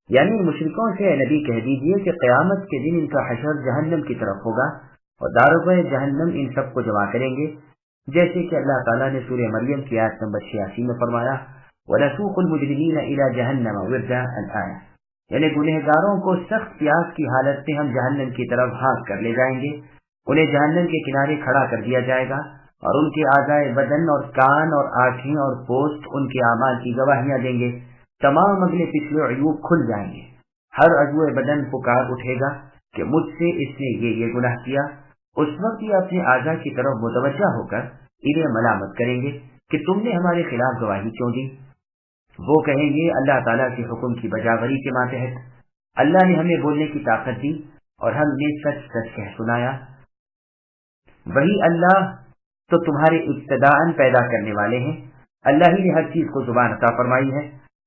یعنی مشرکوں سے اے نبی کہہ دیجیے کہ قیامت کے دن ان کا حشر جہنم کی طرف ہوگا اور داروغ جہنم ان سب کو جمع کریں گے جیسے کہ اللہ تعالیٰ نے سورہ مریم کی آیت نمبر 86 میں فرمایا وَنَسُوقُ الْمُجْرِمِينَ إِلَى جَهَنَّمَ وِرْدًا الآية، یعنی گنہگاروں کو سخت پیاس کی حالت میں ہم جہنم کی طرف ہانک کر لے جائیں گے، انہیں جہنم کے کنارے کھڑا کر دیا جائے گا اور ان کے اعضائے بدن اور کان اور آنکھیں اور پوست ان کے اعمال کی گواہیاں دیں گے، تمام اگلے پچھلے عیوب کھل جائیں گے، ہر عضو بدن پکار اٹھے گا کہ مجھ سے اس نے یہ گناہ کیا، اس وقت یہ اپنے اعضاء کی طرف متوجہ ہو کر انہیں ملامت کریں گے کہ تم نے ہمارے خلاف گواہی کیوں دی؟ وہ کہیں گے اللہ تعالیٰ کے حکم کی بجاوری کے ماتحت اللہ نے ہمیں بولنے کی طاقت دی اور ہم نے سچ سچ کہہ سنایا، وہی اللہ تو تمہارے ابتداءً پیدا کرنے والے ہیں، اللہ ہی نے ہر چیز کو زبان عطا فرمائی ہے،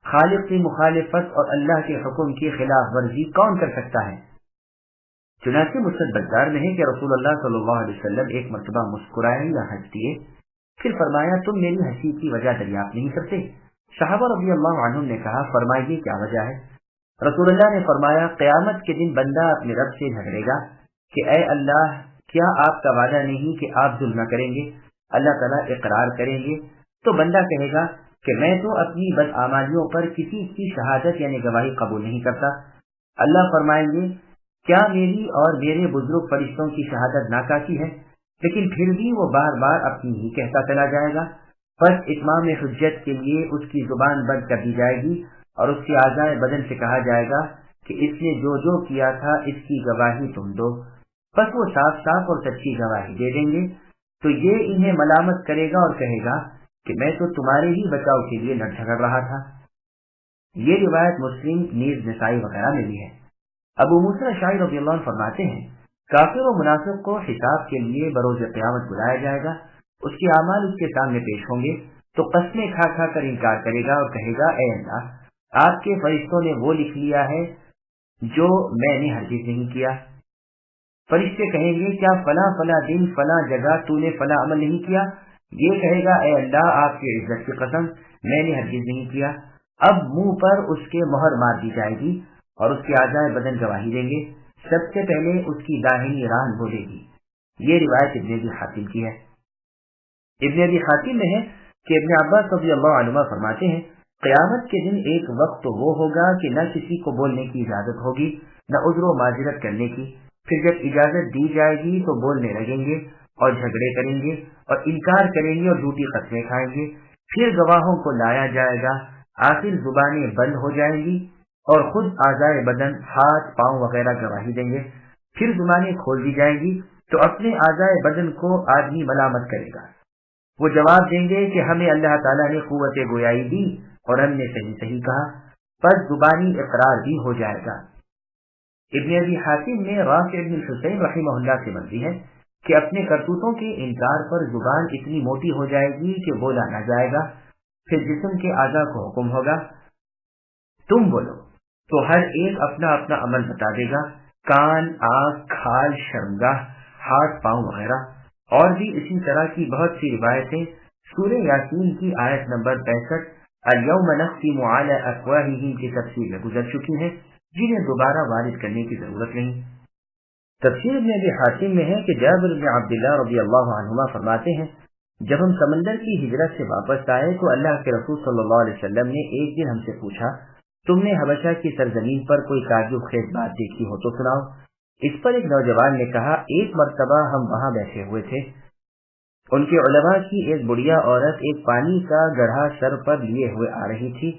خالق کی مخالفت اور اللہ کے حکم کی خلاف ورزی کون کر سکتا ہے؟ چنانچہ مسند بزار میں ہے کہ رسول اللہ صلی اللہ علیہ وسلم ایک مرتبہ مسکرائے یا ہنس دیے، پھر فرمایا تم میری ہنسی کی وجہ دریافت نہیں کرتے؟ صحابہ رضی اللہ عنہم نے کہا فرمائیے کیا وجہ ہے؟ رسول اللہ نے فرمایا قیامت کے دن بندہ اپنے رب سے جھگڑے گا کہ اے اللہ کیا آپ کا وعدہ نہیں کہ آپ ظلم نہ کریں گے؟ اللہ تعالیٰ اقرار کریں گے تو بندہ کہے گا کہ میں تو اپنی بدعمالیوں پر کسی کی شہادت یعنی گواہی قبول نہیں کرتا۔ اللہ فرمائیں گے کیا میری اور میرے بزرگ فرشتوں کی شہادت ناکافی ہے؟ لیکن پھر بھی وہ بار بار اپنی ہی کہتا چلا جائے گا، پس اتمام حجت کے لیے اس کی زبان بند کر دی جائے گی اور اس کے اعضائے بدن سے کہا جائے گا کہ اس نے جو جو کیا تھا اس کی گواہی تم دو، پس وہ صاف صاف اور سچی گواہی دے دیں گے تو یہ انہیں ملامت کرے گا اور کہے گا کہ میں تو تمہارے ہی بچاؤ کے لیے لڑ جھگڑ رہا تھا۔ یہ روایت مسلم نیز نسائی وغیرہ میں بھی ہے۔ ابو موسیٰ اشعری رضی اللہ عنہ فرماتے ہیں کافر و منافق کو حساب کے لیے بروز قیامت بلایا جائے گا، اس کے اعمال اس کے سامنے پیش ہوں گے تو قسمیں کھا کھا کر انکار کرے گا اور کہے گا اے اللہ آپ کے فرشتوں نے وہ لکھ لیا ہے جو میں نے ہرگز نہیں کیا۔ فرشتے کہیں گے کیا فلاں فلاں دن فلاں جگہ تو نے فلاں عمل نہیں کیا؟ یہ کہے گا اے اللہ آپ کی عزت کی قسم میں نے ہرگز نہیں کیا۔ اب منہ پر اس کے مہر مار دی جائے گی اور اس کے اعضائے بدن گواہی دیں گے، سب سے پہلے اس کی داہنی ران بولے گی۔ یہ روایت ابن ابی حاتم کی ہے۔ ابن ابی حاتم میں ہے کہ ابن عباس رضی اللہ عنہما فرماتے ہیں قیامت کے دن ایک وقت تو وہ ہوگا کہ نہ کسی کو بولنے کی اجازت ہوگی نہ عذر و معذرت کرنے کی، پھر جب اجازت دی جائے گی تو بولنے لگیں گے اور جھگڑے کریں گے اور انکار کریں گے اور جھوٹی قسمیں کھائیں گے، پھر گواہوں کو لایا جائے گا، آخر زبانیں بند ہو جائیں گی اور خود اعضائے بدن ہاتھ پاؤں وغیرہ گواہی دیں گے، پھر زبانیں کھول دی جائیں گی تو اپنے اعضائے بدن کو آدمی ملامت کرے گا، وہ جواب دیں گے کہ ہمیں اللہ تعالیٰ نے قوت گویائی دی اور ہم نے صحیح صحیح کہا، پس زبانی اقرار بھی ہو جائے گا۔ ابن ابی حاتم میں رافع بن الحسین رحمہ اللہ سے مروی ہے کہ اپنے کرتوتوں کے انکار پر زبان اتنی موٹی ہو جائے گی کہ بولا نہ جائے گا، پھر جسم کے اعضاء کو حکم ہوگا تم بولو تو ہر ایک اپنا اپنا عمل بتا دے گا، کان، آنکھ، کھال، شرمگاہ، ہاتھ پاؤں وغیرہ، اور بھی اسی طرح کی بہت سی روایتیں سورہ یاسین کی آیت نمبر 65 الیوم نختم علی افواہہم کی تفسیر میں گزر چکی ہیں، جنہیں دوبارہ وارد کرنے کی ضرورت نہیں۔ تفسیر ابن ابی حاتم میں ہے کہ جابر بن عبداللہ رضی اللہ عنہما فرماتے ہیں جب ہم سمندر کی ہجرت سے واپس آئے تو اللہ کے رسول صلی اللہ علیہ وسلم نے ایک دن ہم سے پوچھا تم نے حبشہ کی سرزمین پر کوئی تعجب خیز بات دیکھی ہو تو سناؤ۔ اس پر ایک نوجوان نے کہا ایک مرتبہ ہم وہاں بیٹھے ہوئے تھے، ان کے علماء کی ایک بڑھیا عورت ایک پانی کا گڑھا سر پر لیے ہوئے آ رہی تھی،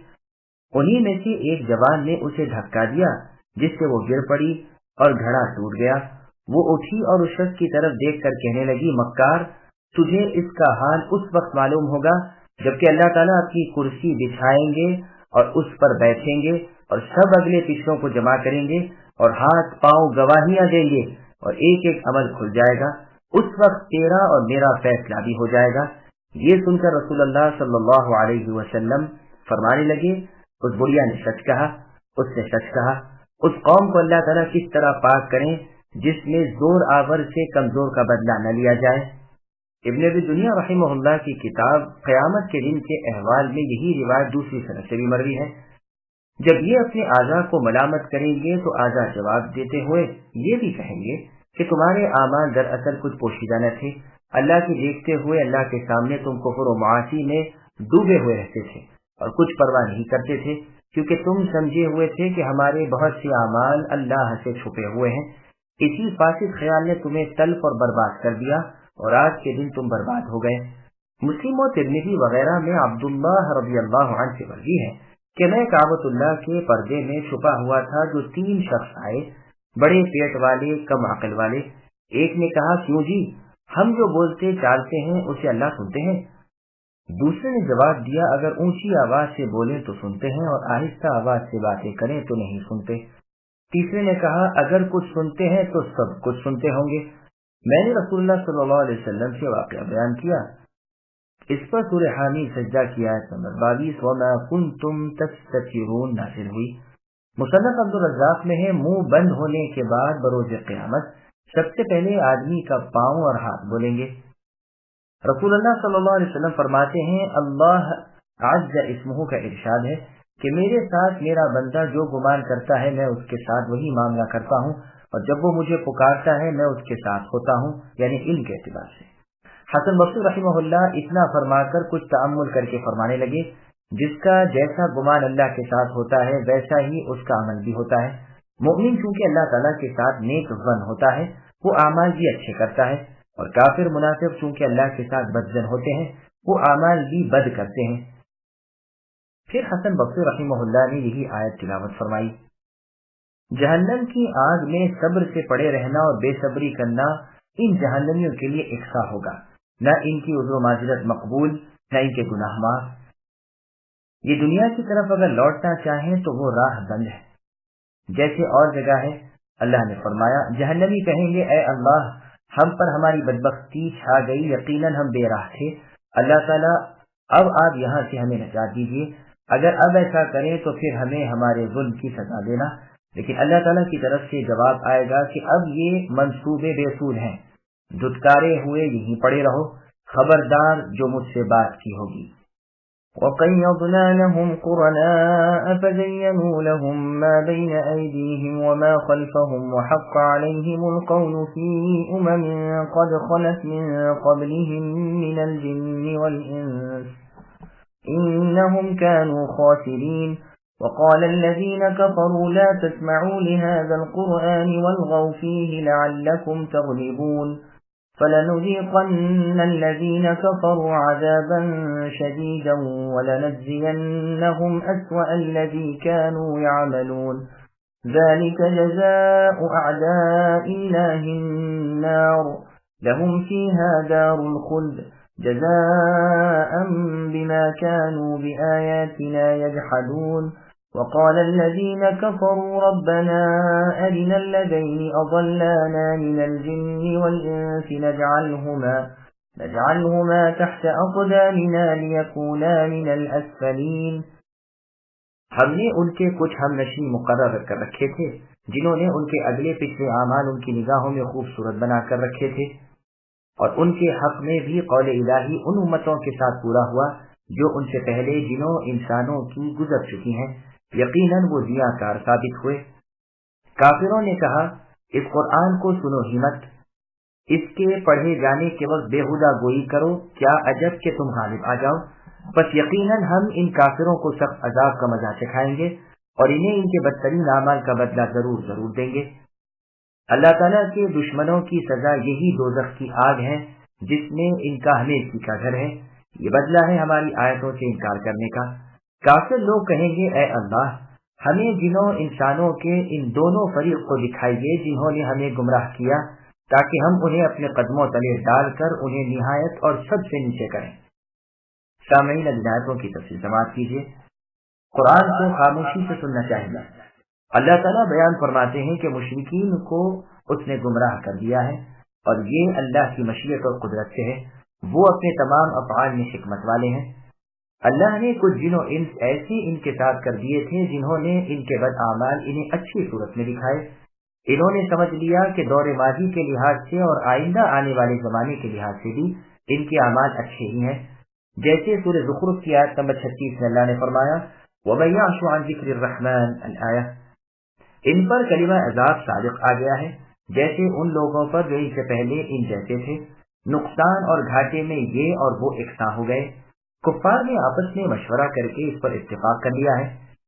انہی میں سے ایک جوان نے اسے دھکا دیا جس سے وہ گر پڑی اور گھڑا ٹوٹ گیا۔ وہ اٹھی اور اس شخص کی طرف دیکھ کر کہنے لگی مکار تجھے اس کا حال اس وقت معلوم ہوگا جبکہ اللہ تعالیٰ اپنی کرسی بچھائیں گے اور اس پر بیٹھیں گے اور سب اگلے پچھلوں کو جمع کریں گے اور ہاتھ پاؤں گواہیاں دیں گے اور ایک ایک عمل کھل جائے گا، اس وقت تیرا اور میرا فیصلہ بھی ہو جائے گا۔ یہ سن کر رسول اللہ صلی اللہ علیہ وسلم فرمانے لگے اس بڑھیا نے سچ کہا، اس نے سچ کہا۔ اس قوم کو اللہ تعالیٰ کس طرح پاک کریں جس میں زور آور سے کمزور کا بدلہ نہ لیا جائے۔ ابن ابی دنیا رحمہ اللہ کی کتاب قیامت کے دن کے احوال میں یہی روایت دوسری سند سے بھی مروی ہے۔ جب یہ اپنے اعضاء کو ملامت کریں گے تو اعضاء جواب دیتے ہوئے یہ بھی کہیں گے کہ تمہارے اعمال دراصل کچھ پوشیدہ نہ تھے، اللہ کے دیکھتے ہوئے اللہ کے سامنے تم کفر و معاصی میں ڈوبے ہوئے رہتے تھے اور کچھ پرواہ نہیں کرتے تھے، کیونکہ تم سمجھے ہوئے تھے کہ ہمارے بہت سے اعمال اللہ سے چھپے ہوئے ہیں۔ اسی فاسد خیال نے تمہیں تلف اور برباد کر دیا اور آج کے دن تم برباد ہو گئے۔ مسلم و ترمذی وغیرہ میں عبداللہ رضی اللہ عنہ سے مروی ہے کہ میں کعبۃ اللہ کے پردے میں چھپا ہوا تھا جو 3 شخص آئے، بڑے پیٹ والے، کم عقل والے۔ ایک نے کہا، کیوں جی، ہم جو بولتے چالتے ہیں اسے اللہ سنتے ہیں؟ دوسرے نے جواب دیا، اگر اونچی آواز سے بولیں تو سنتے ہیں اور آہستہ آواز سے باتیں کریں تو نہیں سنتے۔ تیسرے نے کہا، اگر کچھ سنتے ہیں تو سب کچھ سنتے ہوں گے۔ میں نے رسول اللہ صلی اللہ علیہ وسلم سے واقعہ بیان کیا۔ اس پر سورہ حامی سجدہ کی آیت نمبر 22 وَمَا كُنْتُمْ تَسْتَتِرُونَ نازل ہوئی۔ مصنف عبدالرزاق میں ہے، منہ بند ہونے کے بعد بروز قیامت سب سے پہلے آدمی کا پاؤں اور ہاتھ بولیں گے۔ رسول اللہ صلی اللہ علیہ وسلم فرماتے ہیں، اللہ عز اسمہ کا ارشاد ہے کہ میرے ساتھ میرا بندہ جو گمان کرتا ہے میں اس کے ساتھ وہی معاملہ کرتا ہوں، اور جب وہ مجھے پکارتا ہے میں اس کے ساتھ ہوتا ہوں، یعنی علم کے اعتبار سے۔ حسن بصری رحمہ اللہ اتنا فرما کر کچھ تأمل کر کے فرمانے لگے، جس کا جیسا گمان اللہ کے ساتھ ہوتا ہے ویسا ہی اس کا عمل بھی ہوتا ہے۔ مومن چونکہ اللہ تعالیٰ کے ساتھ نیک ظن ہوتا ہے وہ اعمال بھی اچھے کرتا ہے، اور کافر منافق چونکہ اللہ کے ساتھ بدظن ہوتے ہیں وہ اعمال بھی بد کرتے ہیں۔ پھر حسن بصری رحمہ اللہ نے یہی آیت تلاوت فرمائی، جہنم کی آگ میں صبر سے پڑے رہنا اور بے صبری کرنا ان جہنمیوں کے لیے اقصا ہوگا، نہ ان کی عذر و معذرت مقبول، نہ ان کے گناہ معاف۔ یہ دنیا کی طرف اگر لوٹنا چاہیں تو وہ راہ بند ہے۔ جیسے اور جگہ ہے، اللہ نے فرمایا، جہنمی کہیں گے، اے اللہ ہم پر ہماری بدبختی چھا گئی، یقیناً ہم بے راہ تھے، اللہ تعالیٰ اب آپ یہاں سے ہمیں نجات دیجیے، اگر اب ایسا کریں تو پھر ہمیں ہمارے ظلم کی سزا دینا۔ لیکن اللہ تعالیٰ کی طرف سے جواب آئے گا کہ اب یہ منصوبے بے سود ہیں، دھتکارے ہوئے یہیں پڑے رہو، خبردار جو مجھ سے بات کی ہوگی۔ وَقَيَّضْنَا لَهُمْ قُرَنَاءَ فَزَيَّنُوا لَهُم مَّا بَيْنَ أَيْدِيهِمْ وَمَا خَلْفَهُمْ وَحَقَّ عَلَيْهِمُ الْقَوْلُ فِي أُمَمٍ قَدْ خَلَتْ مِن قَبْلِهِم مِّنَ الْجِنِّ وَالْإِنسِ إِنَّهُمْ كَانُوا خَاسِرِينَ وَقَالَ الَّذِينَ كَفَرُوا لَا تَسْمَعُوا لِهَذَا الْقُرْآنِ وَالْغَوْا فِيهِ لَعَلَّكُمْ تَغْلِبُونَ فَلَنُذِيقَنَّ الَّذِينَ كَفَرُوا عَذَابًا شَدِيدًا وَلَنَجْزِيَنَّهُمْ أَسْوَأَ الَّذِي كَانُوا يَعْمَلُونَ ذَلِكَ جَزَاءُ أَعْدَاءِ اللَّهِ النَّارُ لَهُمْ فِيهَا دَارُ الْخُلْدِ جَزَاءً بِمَا كَانُوا بِآيَاتِنَا يَجْحَدُونَ وقال الذين كفروا ربنا أرنا الذين أضلانا من الجن والإنس نجعلهما تحت أقدامنا ليكونا من الأسفلين۔ ہم نے ان کے کچھ ہم نشین مقرر کر رکھے تھے جنہوں نے ان کے اگلے پچھلے اعمال ان کی نگاہوں میں خوبصورت بنا کر رکھے تھے، اور ان کے حق میں بھی قول الہی ان امتوں کے ساتھ پورا ہوا جو ان سے پہلے جنوں انسانوں کی گزر چکی ہیں، یقیناً وہ ضیاء کار ثابت ہوئے۔ کافروں نے کہا، اس قرآن کو سنو ہی مت، اس کے پڑھے جانے کے وقت بےہودہ گوئی کرو، کیا عجب کہ تم غالب آ جاؤ، بس یقیناً ہم ان کافروں کو سخت عذاب کا مزہ چکھائیں گے اور انہیں ان کے بدترین اعمال کا بدلہ ضرور دیں گے۔ اللہ تعالیٰ کے دشمنوں کی سزا یہی دوزخ کی آگ ہے جس میں ان کا ہمیشہ کا گھر ہے، یہ بدلہ ہے ہماری آیتوں سے انکار کرنے کا۔ کافر لوگ کہیں گے، اے اللہ ہمیں جنوں انسانوں کے ان دونوں فریق کو دکھائیے جنہوں نے ہمیں گمراہ کیا، تاکہ ہم انہیں اپنے قدموں تلے ڈال کر انہیں نہایت اور سب سے نیچے کریں۔ سامعین، آیتوں کی تفصیل سماعت کیجیے۔ قرآن کو خاموشی سے سننا چاہیے۔ اللہ تعالیٰ بیان فرماتے ہیں کہ مشرکین کو اس نے گمراہ کر دیا ہے، اور یہ اللہ کی مشیت اور قدرت سے ہے، وہ اپنے تمام افعال میں حکمت والے ہیں۔ اللہ نے کچھ جن و انس ایسے ان کے ساتھ کر دیے تھے جنہوں نے ان کے بد اعمال انہیں اچھی صورت میں دکھائے۔ انہوں نے سمجھ لیا کہ دور ماضی کے لحاظ سے اور آئندہ آنے والے زمانے کے لحاظ سے بھی ان کے اعمال اچھے ہی ہیں، جیسے سورہ زخرف کی آیت نمبر 36 میں اللہ نے فرمایا، وَمَن يَعْشُ عَن ذِكْرِ الرَّحْمَنِ الْآيَةِ، ان پر کلمہ عذاب صادق آ گیا ہے، جیسے ان لوگوں پر جو ان سے پہلے ان جیسے تھے، نقصان اور گھاٹے میں یہ اور وہ یکساں ہو گئے۔ کفار نے آپس میں مشورہ کر کے اس پر اتفاق کر لیا ہے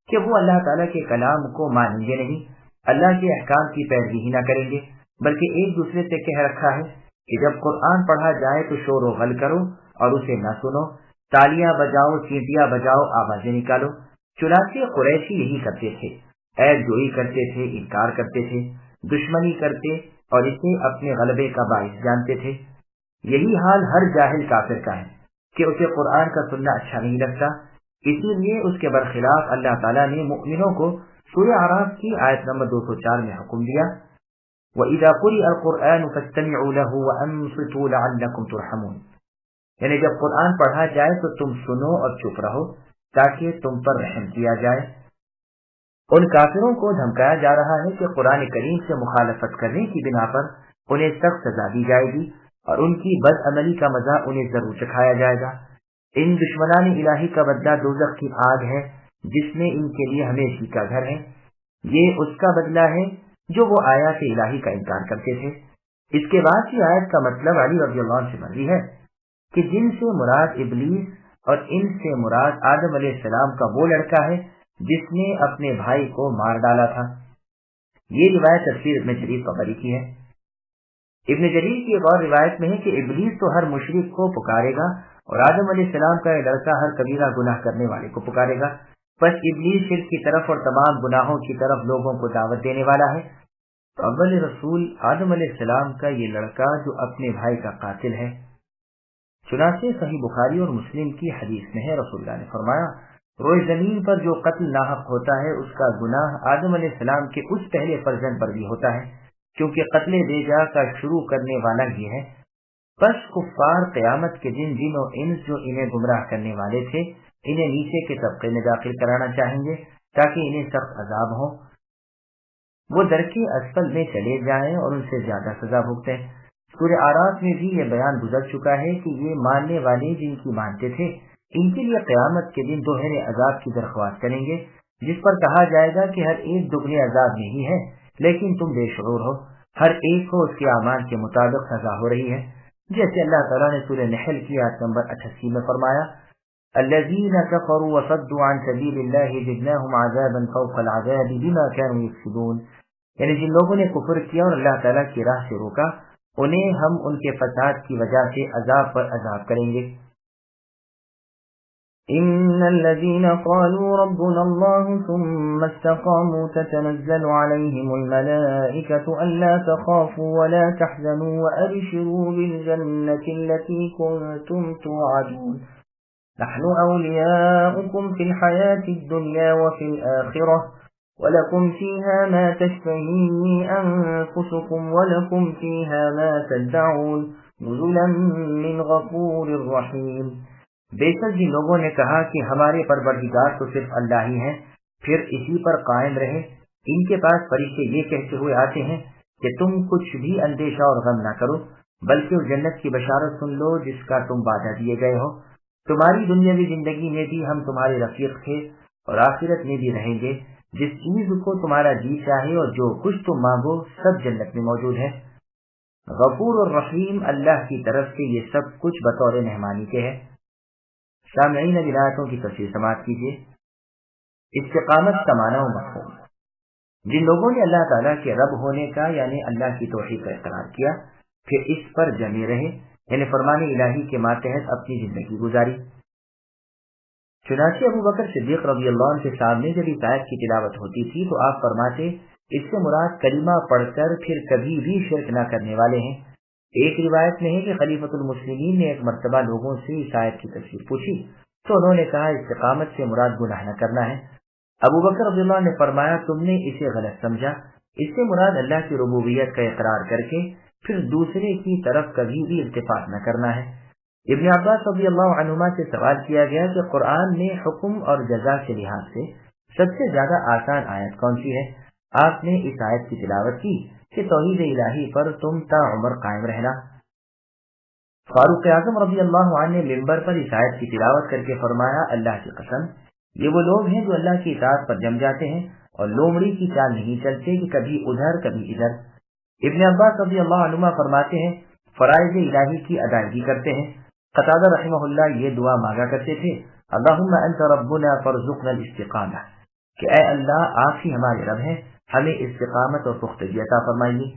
کہ وہ اللہ تعالیٰ کے کلام کو مانیں گے نہیں، اللہ کے احکام کی پیروی ہی نہ کریں گے، بلکہ ایک دوسرے سے کہہ رکھا ہے کہ جب قرآن پڑھا جائے تو شور و غل کرو اور اسے نہ سنو، تالیاں بجاؤ، چینٹیاں بجاؤ، آوازیں نکالو۔ چنانچہ قریشی یہی کرتے تھے، عیب جوئی کرتے تھے، انکار کرتے تھے، دشمنی کرتے اور اسے اپنے غلبے کا باعث جانتے تھے۔ یہی حال ہر جاہل کافر کا ہے کہ اسے قرآن کا سننا اچھا نہیں لگتا، اسی لیے اس کے برخلاف اللہ تعالیٰ نے مؤمنوں کو سورہ اعراف کی آیت نمبر 204 میں حکم دیا، وَإِذَا قُرِئَ الْقُرْآنُ فَاسْتَمِعُوا لَهُ وَأَنصِتُوا لَعَلَّكُمْ تُرْحَمُونَ، یعنی جب قرآن پڑھا جائے تو تم سنو اور چپ رہو تاکہ تم پر رحم کیا جائے۔ ان کافروں کو دھمکایا جا رہا ہے کہ قرآن کریم سے مخالفت کرنے کی بنا پر انہیں سخت سزا دی جائے گی اور ان کی بد عملی کا مزہ انہیں ضرور چکھایا جائے گا۔ ان دشمنان الہی کا بدلہ دوزخ کی آگ ہے جس میں ان کے لیے ہمیشہ کا گھر ہے، یہ اس کا بدلہ ہے جو وہ آیات الہی کا انکار کرتے تھے۔ اس کے بعد کی آیت کا مطلب علی رضی اللہ عنہ سے مروی ہے کہ جن سے مراد ابلیس اور ان سے مراد آدم علیہ السلام کا وہ لڑکا ہے جس نے اپنے بھائی کو مار ڈالا تھا۔ یہ روایت تفسیر ابن جریر طبری کی ہے۔ ابن جریر کی ایک اور روایت میں ہے کہ ابلیس تو ہر مشرک کو پکارے گا اور آدم علیہ السلام کا یہ لڑکا ہر کبیرہ گناہ کرنے والے کو پکارے گا، بس ابلیس شرک کی طرف اور تمام گناہوں کی طرف لوگوں کو دعوت دینے والا ہے۔ تو اول رسول آدم علیہ السلام کا یہ لڑکا جو اپنے بھائی کا قاتل ہے۔ چنانچہ صحیح بخاری اور مسلم کی حدیث میں ہے، رسول اللہ نے فرمایا، روئے زمین پر جو قتل ناحق ہوتا ہے اس کا گناہ آدم علیہ السلام کے اس پہلے فرزند پر بھی ہوتا ہے، کیونکہ قتل بیجا کا شروع کرنے والا یہ ہے۔ بس کفار قیامت کے دن جن و انس جو انہیں گمراہ کرنے والے تھے انہیں نیچے کے طبقے میں داخل کرانا چاہیں گے تاکہ انہیں سخت عذاب ہو، وہ درکے اسفل میں چلے جائیں اور ان سے زیادہ سزا بھگتیں۔ سورہ اعراف میں بھی یہ بیان گزر چکا ہے کہ یہ ماننے والے جن کی مانتے تھے ان کے لیے قیامت کے دن دوہرے عذاب کی درخواست کریں گے، جس پر کہا جائے گا کہ ہر ایک دگنے عذاب میں ہی ہے، لیکن تم بے شعور ہو، ہر ایک کو اس کے اعمال کے مطابق سزا ہو رہی ہے۔ جیسے اللہ تعالیٰ نے سورہ نحل کی آیت نمبر 88 میں فرمایا، الذین کفروا وصدوا عن سبیل اللہ زدناہم عذابا فوق العذاب بما كانوا یکسبون، یعنی جن لوگوں نے کفر کیا اور اللہ تعالیٰ کی راہ سے روکا انہیں ہم ان کے فساد کی وجہ سے عذاب پر عذاب کریں گے۔ إن الذين قالوا ربنا الله ثم استقاموا تتنزل عليهم الملائكة ألا تخافوا ولا تحزنوا وأبشروا بالجنة التي كنتم توعدون نحن أولياؤكم في الحياة الدنيا وفي الآخرة ولكم فيها ما تشتهي أنفسكم ولكم فيها ما تدعون نزلا من غفور رحيم۔ بے شک جن لوگوں نے کہا کہ ہمارے پروردگار تو صرف اللہ ہی ہیں، پھر اسی پر قائم رہے، ان کے پاس فرشتے یہ کہتے ہوئے آتے ہیں کہ تم کچھ بھی اندیشہ اور غم نہ کرو، بلکہ اس جنت کی بشارت سن لو جس کا تم وعدہ دیے گئے ہو۔ تمہاری دنیاوی زندگی میں بھی ہم تمہارے رفیق تھے اور آخرت میں بھی رہیں گے، جس چیز کو تمہارا جی چاہے اور جو کچھ تم مانگو سب جنت میں موجود ہے۔ غفور اور رحیم اللہ کی طرف سے یہ سب کچھ بطور مہمانی کے ہے۔ سامعین اب آیاتوں کی تفسیر سماعت کیجیے۔ استقامت کا معنی و مفہوم، جن لوگوں نے اللہ تعالیٰ کے رب ہونے کا یعنی اللہ کی توحید کا اقرار کیا پھر اس پر جمے رہے، یعنی فرمان الہی کے ماتحت اپنی زندگی گزاری۔ چنانچہ ابو بکر صدیق رضی اللہ عنہ کے سامنے جب اس آیت کی تلاوت ہوتی تھی تو آپ فرماتے اس سے مراد کلمہ پڑھ کر پھر کبھی بھی شرک نہ کرنے والے ہیں۔ ایک روایت میں ہے کہ خلیفۃ المسلمین نے ایک مرتبہ لوگوں سے اس آیت کی تفسیر پوچھی تو انہوں نے کہا استقامت سے مراد گناہ نہ کرنا ہے۔ ابو بکر رضی اللہ عنہ نے فرمایا تم نے اسے غلط سمجھا، اس سے مراد اللہ کی ربوبیت کا اقرار کر کے پھر دوسرے کی طرف کبھی بھی التفات نہ کرنا ہے۔ ابن عباس رضی اللہ عنہما سے سوال کیا گیا کہ قرآن میں حکم اور جزا کے لحاظ سے سب سے زیادہ آسان آیت کون سی ہے؟ آپ نے اس آیت کی تلاوت کی کہ توحید الہی پر تم تا عمر قائم رہنا۔ فاروق اعظم رضی اللہ عنہ نے منبر پر اس آیت کی تلاوت کر کے فرمایا اللہ کی قسم یہ وہ لوگ ہیں جو اللہ کی اطاعت پر جم جاتے ہیں اور لومڑی کی چال نہیں چلتے کہ کبھی ادھر کبھی ادھر۔ ابن عباس رضی اللہ عنہ فرماتے ہیں فرائض الہی کی ادائیگی کرتے ہیں۔ قتادہ رحمہ اللہ یہ دعا مانگا کرتے تھے، اللہم انت ربنا فارزقنا الاستقامہ، کہ اے اللہ آپ ہی ہمارے رب ہیں، ہمیں استقامت اور پختگی عطا فرمائیے۔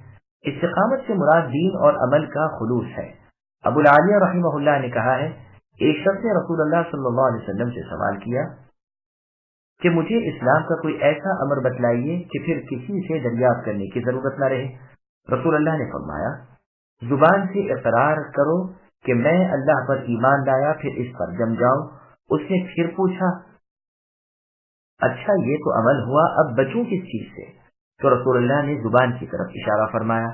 استقامت سے مراد دین اور عمل کا خلوص ہے۔ ابو العالیہ رحمہ اللہ نے کہا ہے، ایک شخص نے رسول اللہ صلی اللہ علیہ وسلم سے سوال کیا کہ مجھے اسلام کا کوئی ایسا امر بتلائیے کہ پھر کسی سے دریافت کرنے کی ضرورت نہ رہے۔ رسول اللہ نے فرمایا، زبان سے اقرار کرو کہ میں اللہ پر ایمان لایا، پھر اس پر جم جاؤ۔ اس نے پھر پوچھا، اچھا یہ تو عمل ہوا، اب بچوں کس چیز سے؟ تو رسول اللہ نے زبان کی طرف اشارہ فرمایا۔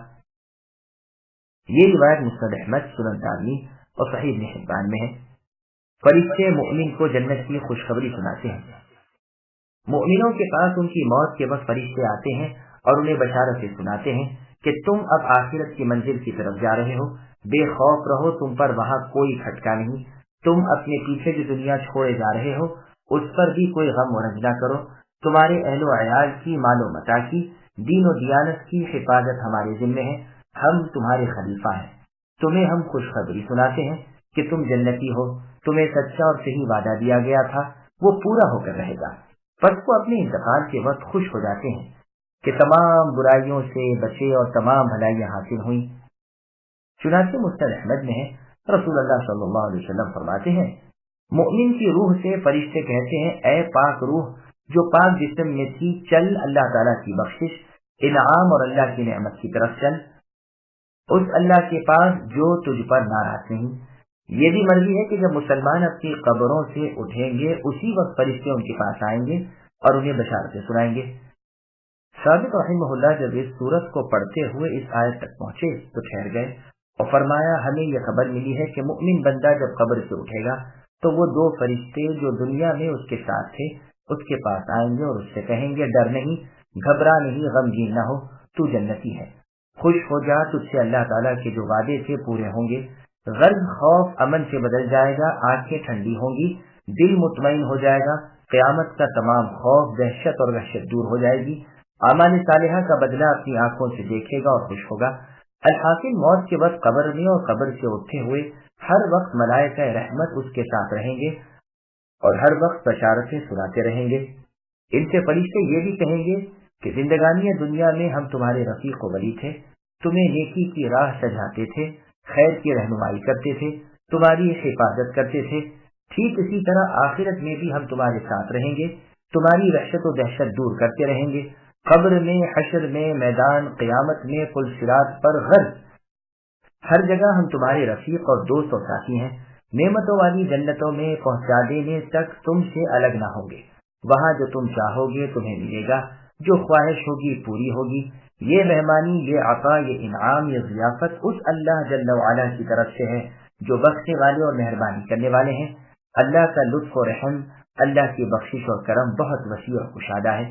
یہ روایت مسند احمد، سنن دارمی اور صحیح ابن حبان میں ہے۔ فرشتے مومن کو جنت کی خوشخبری سناتے ہیں۔ مومنوں کے پاس ان کی موت کے وقت فرشتے آتے ہیں اور انہیں بشارتیں سناتے ہیں کہ تم اب آخرت کی منزل کی طرف جا رہے ہو، بے خوف رہو، تم پر وہاں کوئی کھٹکا نہیں، تم اپنے پیچھے جو دنیا چھوڑے جا رہے ہو اس پر بھی کوئی غم و رنج نہ کرو، تمہارے اہل و عیال کی، مال و متاع کی، دین و دیانت کی حفاظت ہمارے ذمہ ہے، ہم تمہارے خلیفہ ہیں، تمہیں ہم خوشخبری سناتے ہیں کہ تم جنتی ہو، تمہیں سچا اور صحیح وعدہ دیا گیا تھا وہ پورا ہو کر رہے گا۔ پس وہ اپنے انتقال کے وقت خوش ہو جاتے ہیں کہ تمام برائیوں سے بچے اور تمام بھلائیاں حاصل ہوئیں۔ چنانچہ مسند احمد میں ہے، رسول اللہ صلی اللہ علیہ وسلم فرماتے ہیں، مومن کی روح سے فرشتے کہتے ہیں، اے پاک روح جو پاک جسم میں تھی، چل اللہ تعالیٰ کی بخشش، انعام اور اللہ کی نعمت کی طرف چل، اس اللہ کے پاس جو تجھ پر ناراض نہیں۔ یہ بھی مرضی ہے کہ جب مسلمان اپنی قبروں سے اٹھیں گے اسی وقت فرشتے ان کے پاس آئیں گے اور انہیں بشارتیں سنائیں گے۔ ثابت رحمہ اللہ جب اس سورت کو پڑھتے ہوئے اس آیت تک پہنچے تو ٹھہر گئے اور فرمایا، ہمیں یہ خبر ملی ہے کہ مؤمن بندہ جب قبر سے اٹھے گا تو وہ دو فرشتے جو دنیا میں اس کے ساتھ تھے اس کے پاس آئیں گے اور اس سے کہیں گے، ڈر نہیں، گھبرا نہیں، غمگین نہ ہو، تو جنتی ہے، خوش ہو جا، تجھ سے اللہ تعالیٰ کے جو وعدے تھے پورے ہوں گے۔ غرض خوف امن سے بدل جائے گا، آنکھیں ٹھنڈی ہوں گی، دل مطمئن ہو جائے گا، قیامت کا تمام خوف، دہشت اور وحشت دور ہو جائے گی، اعمال صالحہ کا بدلہ اپنی آنکھوں سے دیکھے گا اور خوش ہوگا۔ الحاصل موت کے وقت قبر میں اور قبر سے اٹھے ہوئے ہر وقت ملائکہ رحمت اس کے ساتھ رہیں گے اور ہر وقت بشارتیں سناتے رہیں گے۔ ان سے فرشتے یہ بھی کہیں گے کہ زندگانی دنیا میں ہم تمہارے رفیق و ولی تھے، تمہیں نیکی کی راہ سجاتے تھے، خیر کی رہنمائی کرتے تھے، تمہاری حفاظت کرتے تھے، ٹھیک اسی طرح آخرت میں بھی ہم تمہارے ساتھ رہیں گے، تمہاری وحشت و دہشت دور کرتے رہیں گے، قبر میں، حشر میں، میدان قیامت میں، پل صراط پر، غرض ہر جگہ ہم تمہارے رفیق اور دوست اور ساتھی ہیں، نعمتوں والی جنتوں میں پہنچا دینے تک تم سے الگ نہ ہوں گے، وہاں جو تم چاہو گے تمہیں ملے گا، جو خواہش ہوگی پوری ہوگی۔ یہ مہمانی، یہ عطا، یہ انعام، یہ ضیافت اس اللہ جل وعلا کی طرف سے ہے جو بخشنے والے اور مہربانی کرنے والے ہیں۔ اللہ کا لطف و رحم، اللہ کی بخشش اور کرم بہت وسیع اور کشادہ ہے۔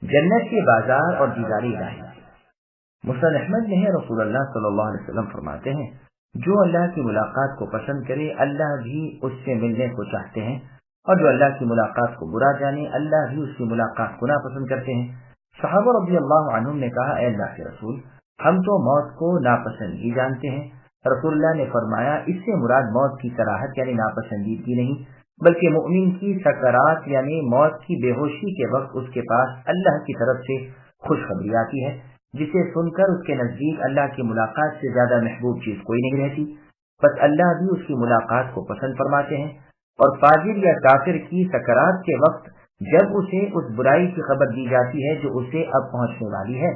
جنت کے بازار اور دیداری الہی۔ مسند احمد میں ہے، رسول اللہ صلی اللہ علیہ وسلم فرماتے ہیں، جو اللہ کی ملاقات کو پسند کرے اللہ بھی اس سے ملنے کو چاہتے ہیں، اور جو اللہ کی ملاقات کو برا جانے اللہ بھی اس کی ملاقات کو ناپسند کرتے ہیں۔ صحابہ رضی اللہ عنہم نے کہا، اے اللہ کے رسول، ہم تو موت کو ناپسند ہی جانتے ہیں۔ رسول اللہ نے فرمایا، اس سے مراد موت کی کراہت یعنی ناپسندیدگی نہیں، بلکہ مؤمن کی سکرات یعنی موت کی بے ہوشی کے وقت اس کے پاس اللہ کی طرف سے خوشخبری آتی ہے، جسے سن کر اس کے نزدیک اللہ کی ملاقات سے زیادہ محبوب چیز کوئی نہیں رہتی، بس اللہ بھی اس کی ملاقات کو پسند فرماتے ہیں۔ اور فاجر یا کافر کی سکرات کے وقت جب اسے اس برائی کی خبر دی جاتی ہے جو اسے اب پہنچنے والی ہے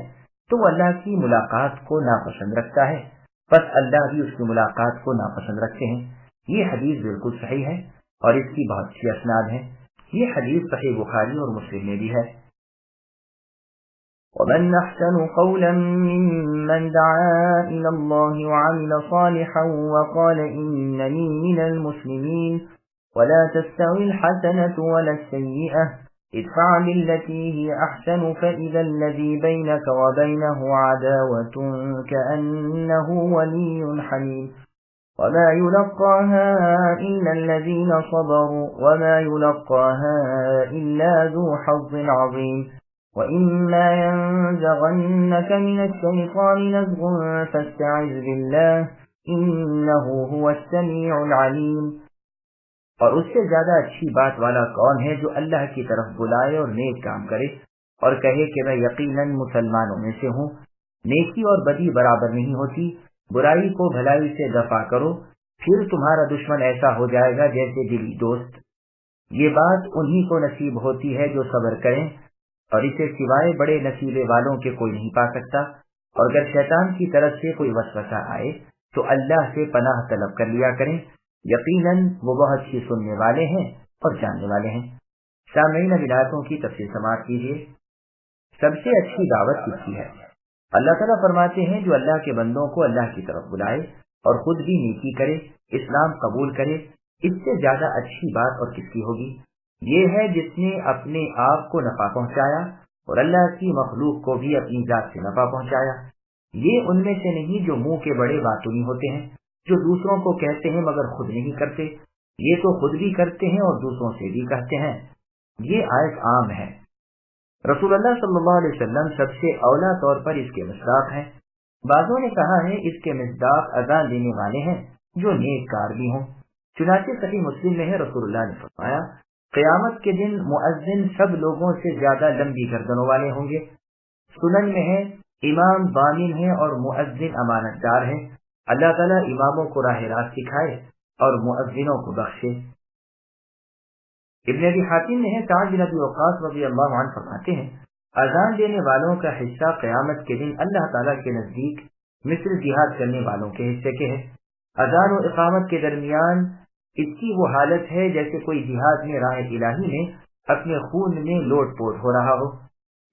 تو وہ اللہ کی ملاقات کو ناپسند رکھتا ہے، بس اللہ بھی اس کی ملاقات کو ناپسند رکھتے ہیں۔ یہ حدیث بالکل صحیح ہے اور اس کی بہت سی اسناد ہیں۔ یہ حدیث صحیح بخاری اور مسلم میں بھی ہے۔ ومن أحسن قولا ممن دعا إلى الله وعمل صالحا وقال إنني من المسلمين ولا تستوي الحسنة ولا السيئة ادفع بالتي هي أحسن فإذا الذي بينك وبينه عداوة كأنه ولي حميم وما يلقاها إلا الذين صبروا وما يلقاها إلا ذو حظ عظيم۔ وَإِمَّا يَنزَغَنَّكَ مِنَ الشَّيْطَانِ نَزْغٌ فَاسْتَعِذْ بِاللَّهِ إِنَّهُ هُوَ السَّمِيعُ الْعَلِيمُ۔ اور اس سے زیادہ اچھی بات والا کون ہے جو اللہ کی طرف بلائے اور نیک کام کرے اور کہے کہ میں یقیناً مسلمانوں میں سے ہوں۔ نیکی اور بدی برابر نہیں ہوتی، برائی کو بھلائی سے دفع کرو، پھر تمہارا دشمن ایسا ہو جائے گا جیسے دلی دوست۔ یہ بات انہی کو نصیب ہوتی ہے جو صبر کریں، اور اسے سوائے بڑے نصیبے والوں کے کوئی نہیں پا سکتا۔ اور اگر شیطان کی طرف سے کوئی وسوسہ آئے تو اللہ سے پناہ طلب کر لیا کریں، یقیناً وہ بہت ہی سننے والے ہیں اور جاننے والے ہیں۔ سامعین، آیاتوں کی تفسیر سماعت کیجیے۔ سب سے اچھی دعوت کس کی ہے؟ اللہ تعالیٰ فرماتے ہیں جو اللہ کے بندوں کو اللہ کی طرف بلائے اور خود بھی نیکی کرے، اسلام قبول کرے، اس سے زیادہ اچھی بات اور کس کی ہوگی؟ یہ ہے جس نے اپنے آپ کو نفع پہنچایا اور اللہ کی مخلوق کو بھی اپنی ذات سے نفع پہنچایا۔ یہ ان میں سے نہیں جو منہ کے بڑے باطنی ہوتے ہیں، جو دوسروں کو کہتے ہیں مگر خود نہیں کرتے۔ یہ تو خود بھی کرتے ہیں اور دوسروں سے بھی کہتے ہیں۔ یہ آیت عام ہے۔ رسول اللہ صلی اللہ علیہ وسلم سب سے اولا طور پر اس کے مصداق ہیں۔ بعضوں نے کہا ہے اس کے مصداق اذان دینے والے ہیں جو نیک کار بھی ہوں۔ چنانچہ صحیح مسلم میں ہے، رسول اللہ نے فرمایا قیامت کے دن مؤذن سب لوگوں سے زیادہ لمبی گردنوں والے ہوں گے۔ سنن میں ہے امام ضامن ہے اور مؤذن امانت دار ہے۔ اللہ تعالیٰ اماموں کو راہ راست سکھائے اور مؤذنوں کو بخشے۔ ابن ابی حاتم میں ہے سعد بن ابی وقاص رضی اللہ عنہ فرماتے ہیں اذان دینے والوں کا حصہ قیامت کے دن اللہ تعالیٰ کے نزدیک مثل جہاد کرنے والوں کے حصے کے ہے۔ اذان و اقامت کے درمیان اس کی وہ حالت ہے جیسے کوئی جہاد میں راہ الہی میں اپنے خون میں لوٹ پوٹ ہو رہا ہو۔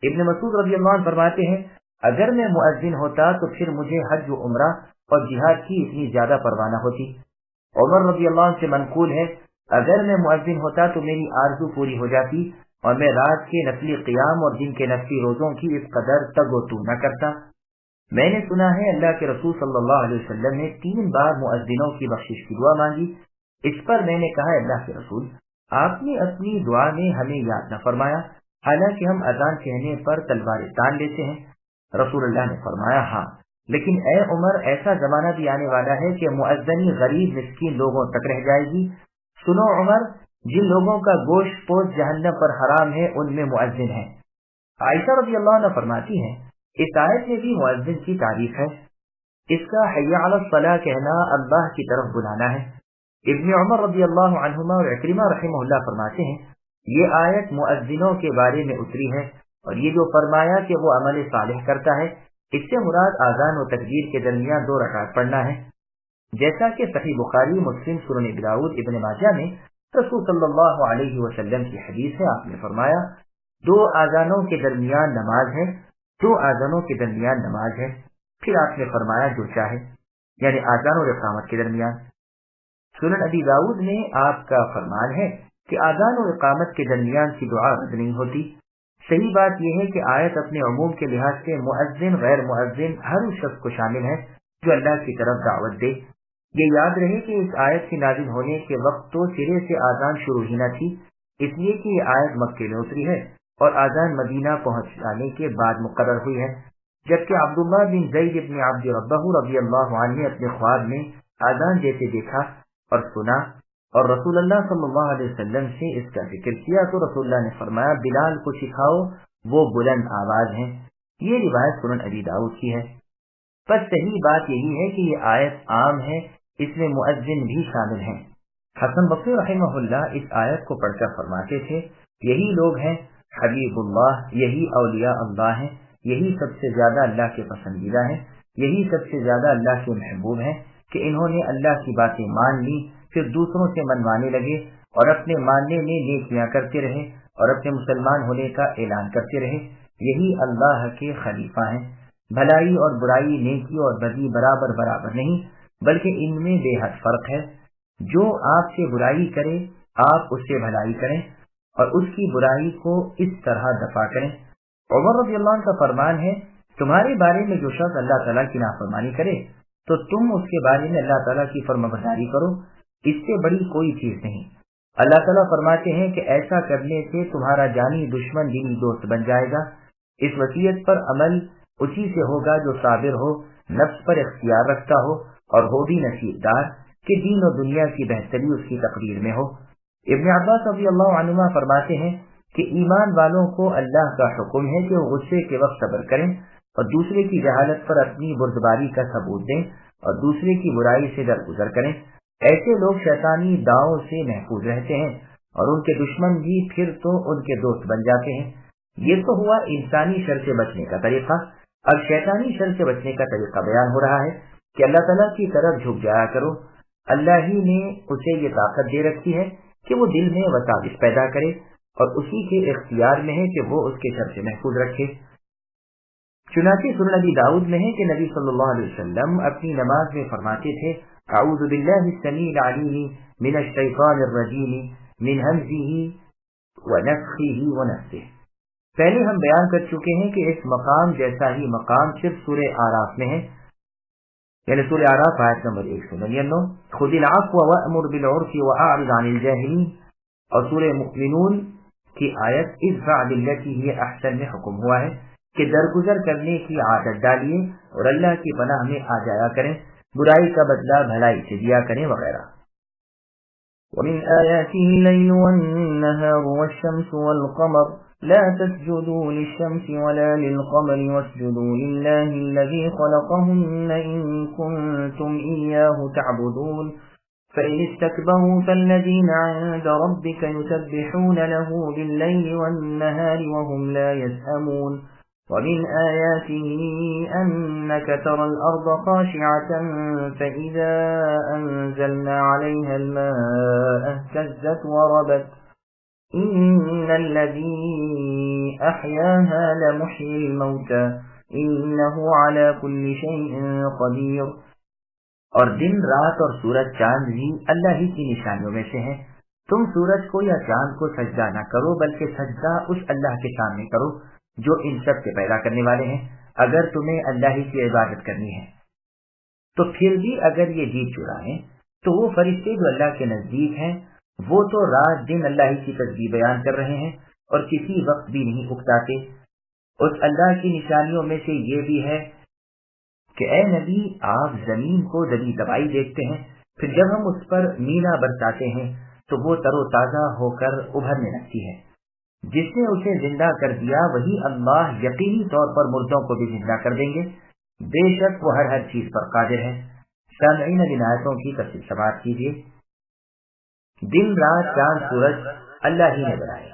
ابن مسعود رضی اللہ عنہ فرماتے ہیں اگر میں مؤذن ہوتا تو پھر مجھے حج و عمرہ اور جہاد کی اتنی زیادہ پرواہ نہ ہوتی۔ عمر رضی اللہ عنہ سے منقول ہے اگر میں مؤذن ہوتا تو میری آرزو پوری ہو جاتی اور میں رات کے نفلی قیام اور دن کے نفلی روزوں کی اس قدر تگ و تو نہ کرتا۔ میں نے سنا ہے اللہ کے رسول صلی اللہ علیہ وسلم نے 3 بار مؤذنوں کی بخشش کی دعا مانگی۔ اس پر میں نے کہا اللہ کے رسول آپ نے اپنی دعا میں ہمیں یاد نہ فرمایا، حالانکہ ہم اذان کہنے پر تلواریں تان لیتے ہیں۔ رسول اللہ نے فرمایا ہاں، لیکن اے عمر ایسا زمانہ بھی آنے والا ہے کہ مؤذنی غریب مسکین لوگوں تک رہ جائے گی۔ سنو عمر، جن لوگوں کا گوشت پوش جہنم پر حرام ہے ان میں مؤذن ہے۔ عائشہ رضی اللہ عنہ فرماتی ہیں اس آیت میں بھی مؤذن کی تعریف ہے۔ اس کا حی علی الصلاۃ کہنا اللہ کی طرف بلانا ہے۔ ابن عمر رضی اللہ عنہما اور عکرمہ رحمہ اللہ فرماتے ہیں یہ آیت مؤذنوں کے بارے میں اتری ہے، اور یہ جو فرمایا کہ وہ عمل صالح کرتا ہے، اس سے مراد آذان و تکبیر کے درمیان 2 رکعت پڑھنا ہے۔ جیسا کہ صحیح بخاری، مسلم، سنن ابی داؤد، ابن ماجہ میں رسول صلی اللہ علیہ وسلم کی حدیث ہے، آپ نے فرمایا 2 آذانوں کے درمیان نماز ہے، 2 آذانوں کے درمیان نماز ہے۔ پھر آپ نے فرمایا جو چاہے، یعنی آذان اور اقامت کے درمیان۔ سنن ابی داؤد میں آپ کا فرمان ہے کہ آذان اور اقامت کے درمیان کی دعا رد نہیں ہوتی۔ صحیح بات یہ ہے کہ آیت اپنے عموم کے لحاظ سے مؤذن، غیر مؤذن ہر اس شخص کو شامل ہے جو اللہ کی طرف دعوت دے۔ یہ یاد رہے کہ اس آیت کے نازل ہونے کے وقت تو سرے سے آذان شروع ہی نہ تھی، اس لیے کہ یہ آیت مکے میں اتری ہے اور آذان مدینہ پہنچ جانے کے بعد مقرر ہوئی ہے، جبکہ عبداللہ بن زید بن عبد ربہ رضی اللہ عنہ نے اپنے خواب میں آذان دیتے دیکھا اور سنا، اور رسول اللہ صلی اللہ علیہ وسلم سے اس کا ذکر کیا تو رسول اللہ نے فرمایا بلال کو سکھاؤ، وہ بلند آواز ہیں۔ یہ روایت سنن ابی داؤد کی ہے۔ بس صحیح بات یہی ہے کہ یہ آیت عام ہے، اس میں مؤذن بھی شامل ہیں۔ حسن بصری رحمہ اللہ اس آیت کو پڑھ کر فرماتے تھے یہی لوگ ہیں حبیب اللہ، یہی اولیاء اللہ ہیں، یہی سب سے زیادہ اللہ کے پسندیدہ ہیں، یہی سب سے زیادہ اللہ کے محبوب ہیں کہ انہوں نے اللہ کی باتیں مان لی، پھر دوسروں سے منوانے لگے اور اپنے ماننے میں نیکیاں کرتے رہے اور اپنے مسلمان ہونے کا اعلان کرتے رہے۔ یہی اللہ کے خلیفہ ہیں۔ بھلائی اور برائی، نیکی اور بدی برابر برابر نہیں، بلکہ ان میں بے حد فرق ہے۔ جو آپ سے برائی کرے آپ اس سے بھلائی کریں اور اس کی برائی کو اس طرح دفع کریں۔ عمر رضی اللہ عنہ کا فرمان ہے تمہارے بارے میں جو شخص اللہ تعالیٰ کی نافرمانی کرے تو تم اس کے بارے میں اللہ تعالیٰ کی فرمانبرداری کرو، اس سے بڑی کوئی چیز نہیں۔ اللہ تعالیٰ فرماتے ہیں کہ ایسا کرنے سے تمہارا جانی دشمن دینی دوست بن جائے گا، اس وصیت پر عمل اسی سے ہوگا جو صابر ہو، نفس پر اختیار رکھتا ہو اور ہو بھی نصیبدار کہ دین و دنیا کی بہتری اس کی تقریر میں ہو۔ ابن عباس رضی اللہ عنہما فرماتے ہیں کہ ایمان والوں کو اللہ کا حکم ہے کہ وہ غصے کے وقت صبر کریں اور دوسرے کی جہالت پر اپنی بردباری کا ثبوت دیں اور دوسرے کی برائی سے درگزر کریں۔ ایسے لوگ شیطانی داؤں سے محفوظ رہتے ہیں اور ان کے دشمن بھی پھر تو ان کے دوست بن جاتے ہیں۔ یہ تو ہوا انسانی شر سے بچنے کا طریقہ۔ اب شیطانی شر سے بچنے کا طریقہ بیان ہو رہا ہے کہ اللہ تعالیٰ کی طرف جھک جایا کرو۔ اللہ ہی نے اسے یہ طاقت دے رکھی ہے کہ وہ دل میں وساوس پیدا کرے اور اسی کے اختیار میں ہے کہ وہ اس کے شر سے محفوظ رکھے۔ چنانچہ سنن نبی داؤد میں ہے کہ نبی صلی اللہ علیہ وسلم اپنی نماز میں فرماتے تھے اعوذ باللہ السمیع العلیم من الشیطان الرجیم من ہمزہ ونفخہ ونفثہ۔ پہلے ہم بیان کر چکے ہیں کہ اس مقام جیسا ہی مقام صرف سورہ اعراف میں ہے، یعنی سورہ اعراف آیت نمبر 199، خذ العفو وأمر بالعرف واعرض عن الجاہلین، اور سورہ مؤمنون کی آیت ادفع بالتی ہی احسن میں حکم ہوا ہے کہ درگزر کرنے کی عادت ڈالیے اور اللہ کی پناہ میں آ جایا کریں، برائی کا بدلہ بھلائی سے دیا کریں وغیرہ۔ ومن آياته الليل والنهار والشمس والقمر لا تسجدوا للشمس ولا للقمر واسجدوا لله الذي خلقهن إن كنتم إياه تعبدون فإن استكبروا فالذين عند ربك يسبحون له بالليل والنهار وهم لا يسأمون ومن آياته أنك ترى الأرض خاشعة فإذا أنزلنا عليها الماء اهتزت وربت إن الذي أحياها لمحيي الموتى إنه على كل شيء قدير۔ اور دن رات اور سورج چاند بھی اللہ ہی کی نشانیوں میں سے ہیں۔ تم سورج کو یا چاند کو سجدہ نہ کرو بلکہ سجدہ اس اللہ کے سامنے کرو جو ان سب کے پیدا کرنے والے ہیں، اگر تمہیں اللہ ہی کی عبادت کرنی ہے۔ تو پھر بھی اگر یہ جیت چرائیں تو وہ فرشتے جو اللہ کے نزدیک ہیں وہ تو رات دن اللہ ہی کی تسبیح بیان کر رہے ہیں اور کسی وقت بھی نہیں اکتاتے۔ اس اللہ کی نشانیوں میں سے یہ بھی ہے کہ اے نبی آپ زمین کو دبی دبائی دیکھتے ہیں، پھر جب ہم اس پر مینا برساتے ہیں تو وہ تر و تازہ ہو کر ابھرنے لگتی ہے۔ جس نے اسے زندہ کر دیا وہی اللہ یقینی طور پر مردوں کو بھی زندہ کر دیں گے، بے شک وہ ہر چیز پر قادر ہے۔ سامعین اب ان آیتوں کی تفصیل سماعت کیجیے۔ دن رات چاند سورج اللہ ہی نے بنائے۔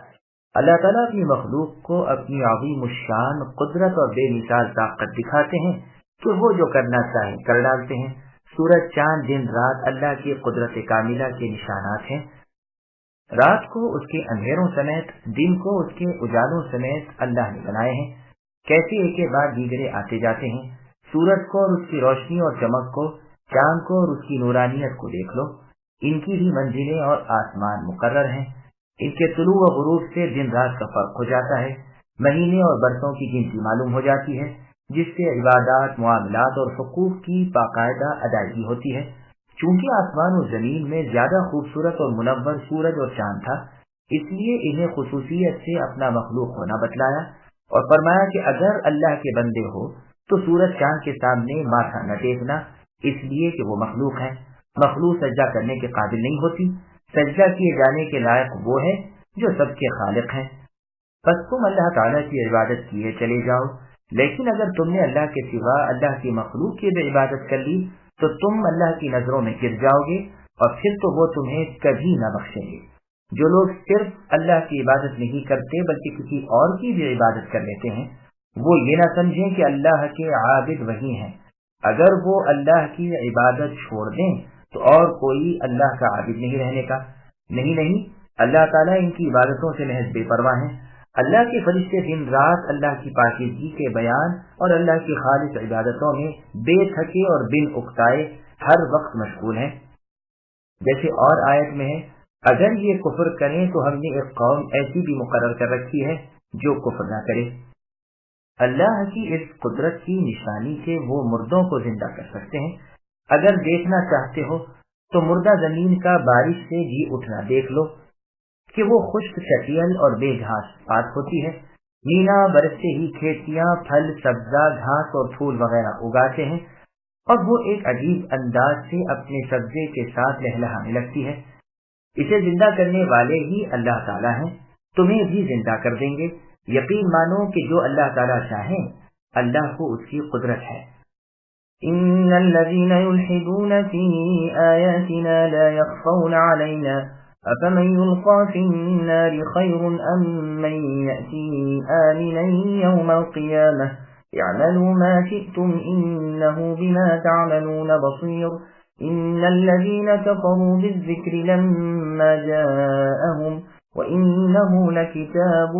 اللہ تعالیٰ اپنی مخلوق کو اپنی عظیم الشان قدرت اور بے مثال طاقت دکھاتے ہیں کہ وہ جو کرنا چاہیں کر ڈالتے ہیں۔ سورج چاند دن رات اللہ کی قدرت کاملہ کے نشانات ہیں۔ رات کو اس کے اندھیروں سمیت، دن کو اس کے اجالوں سمیت اللہ نے بنائے ہیں۔ کیسے ایک کے بعد دیگرے آتے جاتے ہیں۔ سورج کو اور اس کی روشنی اور چمک کو، چاند کو اور اس کی نورانیت کو دیکھ لو، ان کی بھی منزلیں اور آسمان مقرر ہیں۔ ان کے طلوع و غروب سے دن رات کا فرق ہو جاتا ہے، مہینے اور برسوں کی گنتی معلوم ہو جاتی ہے، جس سے عبادات، معاملات اور حقوق کی باقاعدہ ادائیگی ہوتی ہے۔ چونکہ آسمان و زمین میں زیادہ خوبصورت اور منور سورج اور چاند تھا، اس لیے انہیں خصوصیت سے اپنا مخلوق ہونا بتلایا اور فرمایا کہ اگر اللہ کے بندے ہو تو سورج چاند کے سامنے ماتھا نہ ٹیکنا، اس لیے کہ وہ مخلوق ہے۔ مخلوق سجدہ کرنے کے قابل نہیں ہوتی، سجدہ کیے جانے کے لائق وہ ہے جو سب کے خالق ہیں۔ پس تم اللہ تعالیٰ کی عبادت کیے چلے جاؤ، لیکن اگر تم نے اللہ کے سوا اللہ کی مخلوق کی بھی عبادت کر لی تو تم اللہ کی نظروں میں گر جاؤ گے اور پھر تو وہ تمہیں کبھی نہ بخشیں گے۔ جو لوگ صرف اللہ کی عبادت نہیں کرتے بلکہ کسی اور کی بھی عبادت کر لیتے ہیں، وہ یہ نہ سمجھیں کہ اللہ کے عابد وہی ہیں۔ اگر وہ اللہ کی عبادت چھوڑ دیں تو اور کوئی اللہ کا عابد نہیں رہنے کا۔ نہیں، اللہ تعالیٰ ان کی عبادتوں سے محض بے پرواہ ہیں۔ اللہ کے فرشتے دن رات اللہ کی پاکیزگی کے بیان اور اللہ کی خالص عبادتوں میں بے تھکے اور بن اکتائے ہر وقت مشغول ہیں۔ جیسے اور آیت میں ہے، اگر یہ کفر کریں تو ہم نے ایک قوم ایسی بھی مقرر کر رکھی ہے جو کفر نہ کرے۔ اللہ کی اس قدرت کی نشانی سے وہ مردوں کو زندہ کر سکتے ہیں۔ اگر دیکھنا چاہتے ہو تو مردہ زمین کا بارش سے جی اٹھنا دیکھ لو کہ وہ خشک شکیل اور بے گھاس پات ہوتی ہے، مینا برستے ہی کھیتیاں پھل سبزہ گھاس اور پھول وغیرہ اگاتے ہیں، اور وہ ایک عجیب انداز سے اپنے سبزے کے ساتھ لہلہانے لگتی ہے۔ اسے زندہ کرنے والے ہی اللہ تعالیٰ ہیں، تمہیں بھی زندہ کر دیں گے۔ یقین مانو کہ جو اللہ تعالیٰ چاہیں اللہ کو اس کی قدرت ہے۔ إن الذين يلحدون في آياتنا لا يخفون علينا أفمن يلقى في النار خير أم من يأتي آمنا يوم القيامة اعملوا ما شئتم إنه بما تعملون بصير إن الذين كفروا بالذكر لما جاءهم وإنه لكتاب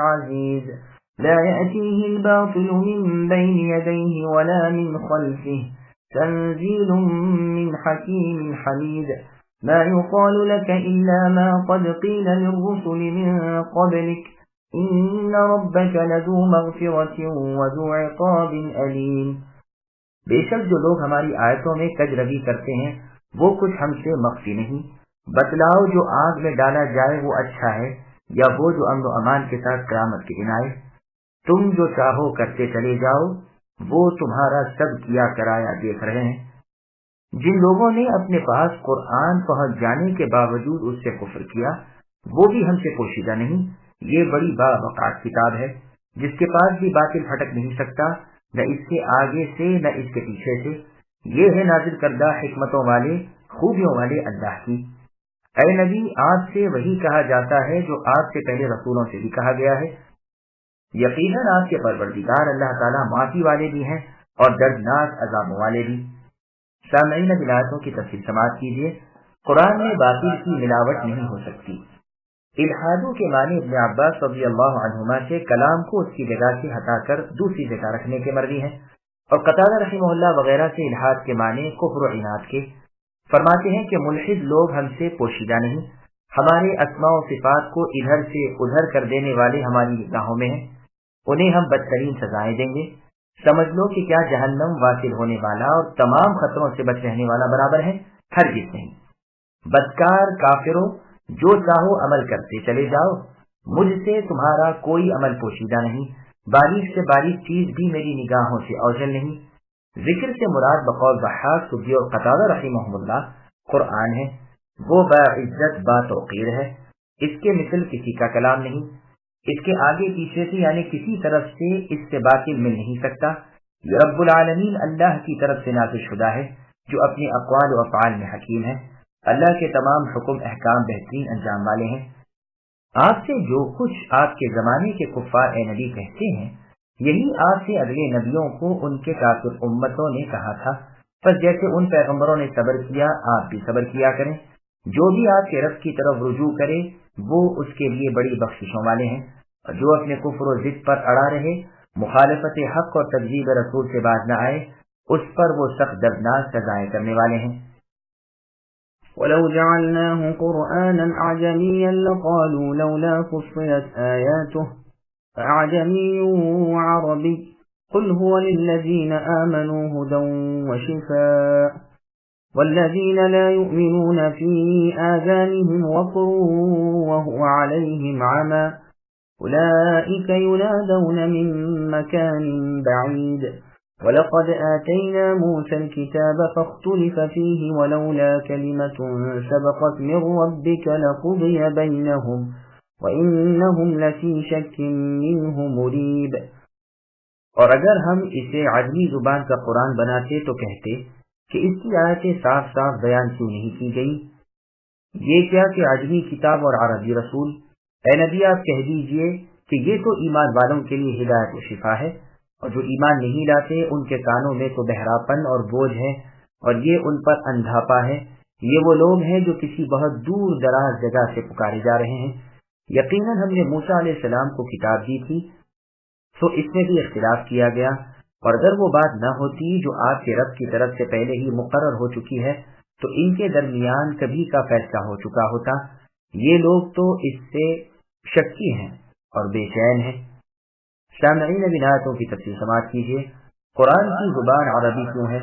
عزيز لا يأتيه الباطل من بين يديه ولا من خلفه تنزيل من حكيم حميد ما يقال لك إلا ما قد قيل للرسل من قبلك إن ربك لذو مغفرة وذو عقاب أليم۔ بے شک جو لوگ ہماری آیتوں میں کج روی کرتے ہیں وہ کچھ ہم سے مخفی نہیں۔ بتلاؤ جو آگ میں ڈالا جائے وہ اچھا ہے یا وہ جو امن و امان کے ساتھ قیامت کے دن آئے؟ تم جو چاہو کرتے چلے جاؤ، وہ تمہارا سب کیا کرایا دیکھ رہے ہیں۔ جن لوگوں نے اپنے پاس قرآن پہنچ جانے کے باوجود اس سے کفر کیا وہ بھی ہم سے پوشیدہ نہیں۔ یہ بڑی باوقار کتاب ہے جس کے پاس بھی باطل پھٹک نہیں سکتا، نہ اس کے آگے سے نہ اس کے پیچھے سے۔ یہ ہے نازل کردہ حکمتوں والے خوبیوں والے اللہ کی۔ اے نبی، آپ سے وہی کہا جاتا ہے جو آپ سے پہلے رسولوں سے بھی کہا گیا ہے۔ یقیناً آپ کے پروردگار اللہ تعالیٰ معافی والے بھی ہیں اور دردناک عذابوں والے بھی۔ سامعین، آیتوں کی تفصیل سماعت کیجیے۔ قرآن میں باطل کی ملاوٹ نہیں ہو سکتی۔ الحادو کے معنی ابن عباس رضی اللہ عنہما سے کلام کو اس کی جگہ سے ہٹا کر دوسری جگہ رکھنے کے مروی ہیں، اور قتادہ رحمہ اللہ وغیرہ سے الحاد کے معنی کفر و عناد کے۔ فرماتے ہیں کہ ملحد لوگ ہم سے پوشیدہ نہیں، ہمارے اسماء و صفات کو ادھر سے ادھر کر دینے والے ہماری نگاہوں میں ہیں، انہیں ہم بدترین سزائیں دیں گے۔ سمجھ لو کہ کیا جہنم واصل ہونے والا اور تمام خطروں سے بچ رہنے والا برابر ہے؟ ہرگز نہیں۔ بدکار کافروں، جو چاہو عمل کرتے چلے جاؤ، مجھ سے تمہارا کوئی عمل پوشیدہ نہیں، باریک سے باریک چیز بھی میری نگاہوں سے اوجل نہیں۔ ذکر سے مراد بقول ضحاک، سدی اور قتادہ رحمہم اللہ قرآن ہے، وہ باعزت باتوقیر ہے، اس کے مثل کسی کا کلام نہیں، اس کے آگے پیچھے سے یعنی کسی طرف سے اس سے باطل مل نہیں سکتا۔ یہ رب العالمین اللہ کی طرف سے نازل شدہ ہے جو اپنے اقوال و افعال میں حکیم ہے۔ اللہ کے تمام حکم احکام بہترین انجام والے ہیں۔ آپ سے جو کچھ آپ کے زمانے کے کفار اے نبی کہتے ہیں، یہی آپ سے اگلے نبیوں کو ان کے کافر امتوں نے کہا تھا، بس جیسے ان پیغمبروں نے صبر کیا آپ بھی صبر کیا کریں۔ جو بھی آپ کے رب کی طرف رجوع کرے وہ اس کے لیے بڑی بخششوں والے ہیں، اور جو اپنے کفر و ضد پر اڑا رہے، مخالفت حق اور تکذیب رسول سے باز نہ آئے، اس پر وہ سخت دردناک سزائیں کرنے والے ہیں۔ وَلَوْ جَعَلْنَاهُ قُرْآنًا أَعْجَمِيًّا لَقَالُوا لَوْلَا فُصِّلَتْ آيَاتُهُ أَعْجَمِيٌّ وَعَرَبِيٌّ قُلْ هُوَ لِلَّذِينَ آمَنُوا هُدًى وَشِفَاءٌ وَالَّذِينَ لَا يُؤْمِنُونَ فِي آذَانِهِمْ وَقْرٌ وَهُوَ عَلَيْهِمْ عَمًى أُولَئِكَ يُنَادَوْنَ مِن مَّكَانٍ بَعِيدٍ وَلَقَدْ آتَيْنَا مُوسَى الْكِتَابَ فَاخْتُلِفَ فِيهِ وَلَوْلَا كَلِمَةٌ سَبَقَتْ مِن رَّبِّكَ لَقُضِيَ بَيْنَهُمْ وَإِنَّهُمْ لَفِي شَكٍّ مِّنْهُ مُرِيبٍ۔ اور اگر ہم اسے عجمی زبان کا قرآن بناتے تو کہتے کہ اس کی آیتیں صاف صاف بیان کیوں نہیں کی گئی؟ یہ کیا کہ عجمی کتاب اور عربی رسول؟ اے نبی، آپ کہہ دیجئے کہ یہ تو ایمان والوں کے لیے ہدایت و شفا ہے، اور جو ایمان نہیں لاتے ان کے کانوں میں تو بہراپن اور بوجھ ہے، اور یہ ان پر اندھاپا ہے۔ یہ وہ لوگ ہیں جو کسی بہت دور دراز جگہ سے پکارے جا رہے ہیں۔ یقیناً ہم نے موسیٰ علیہ السلام کو کتاب دی تھی، تو اس میں بھی اختلاف کیا گیا، اور اگر وہ بات نہ ہوتی جو آپ کے رب کی طرف سے پہلے ہی مقرر ہو چکی ہے تو ان کے درمیان کبھی کا فیصلہ ہو چکا ہوتا۔ یہ لوگ تو اس سے شکی ہیں اور بے چین ہیں۔ سامعین، اب آیتوں کی تفصیل سماعت کیجیے۔ قرآن کی زبان عربی کیوں ہے؟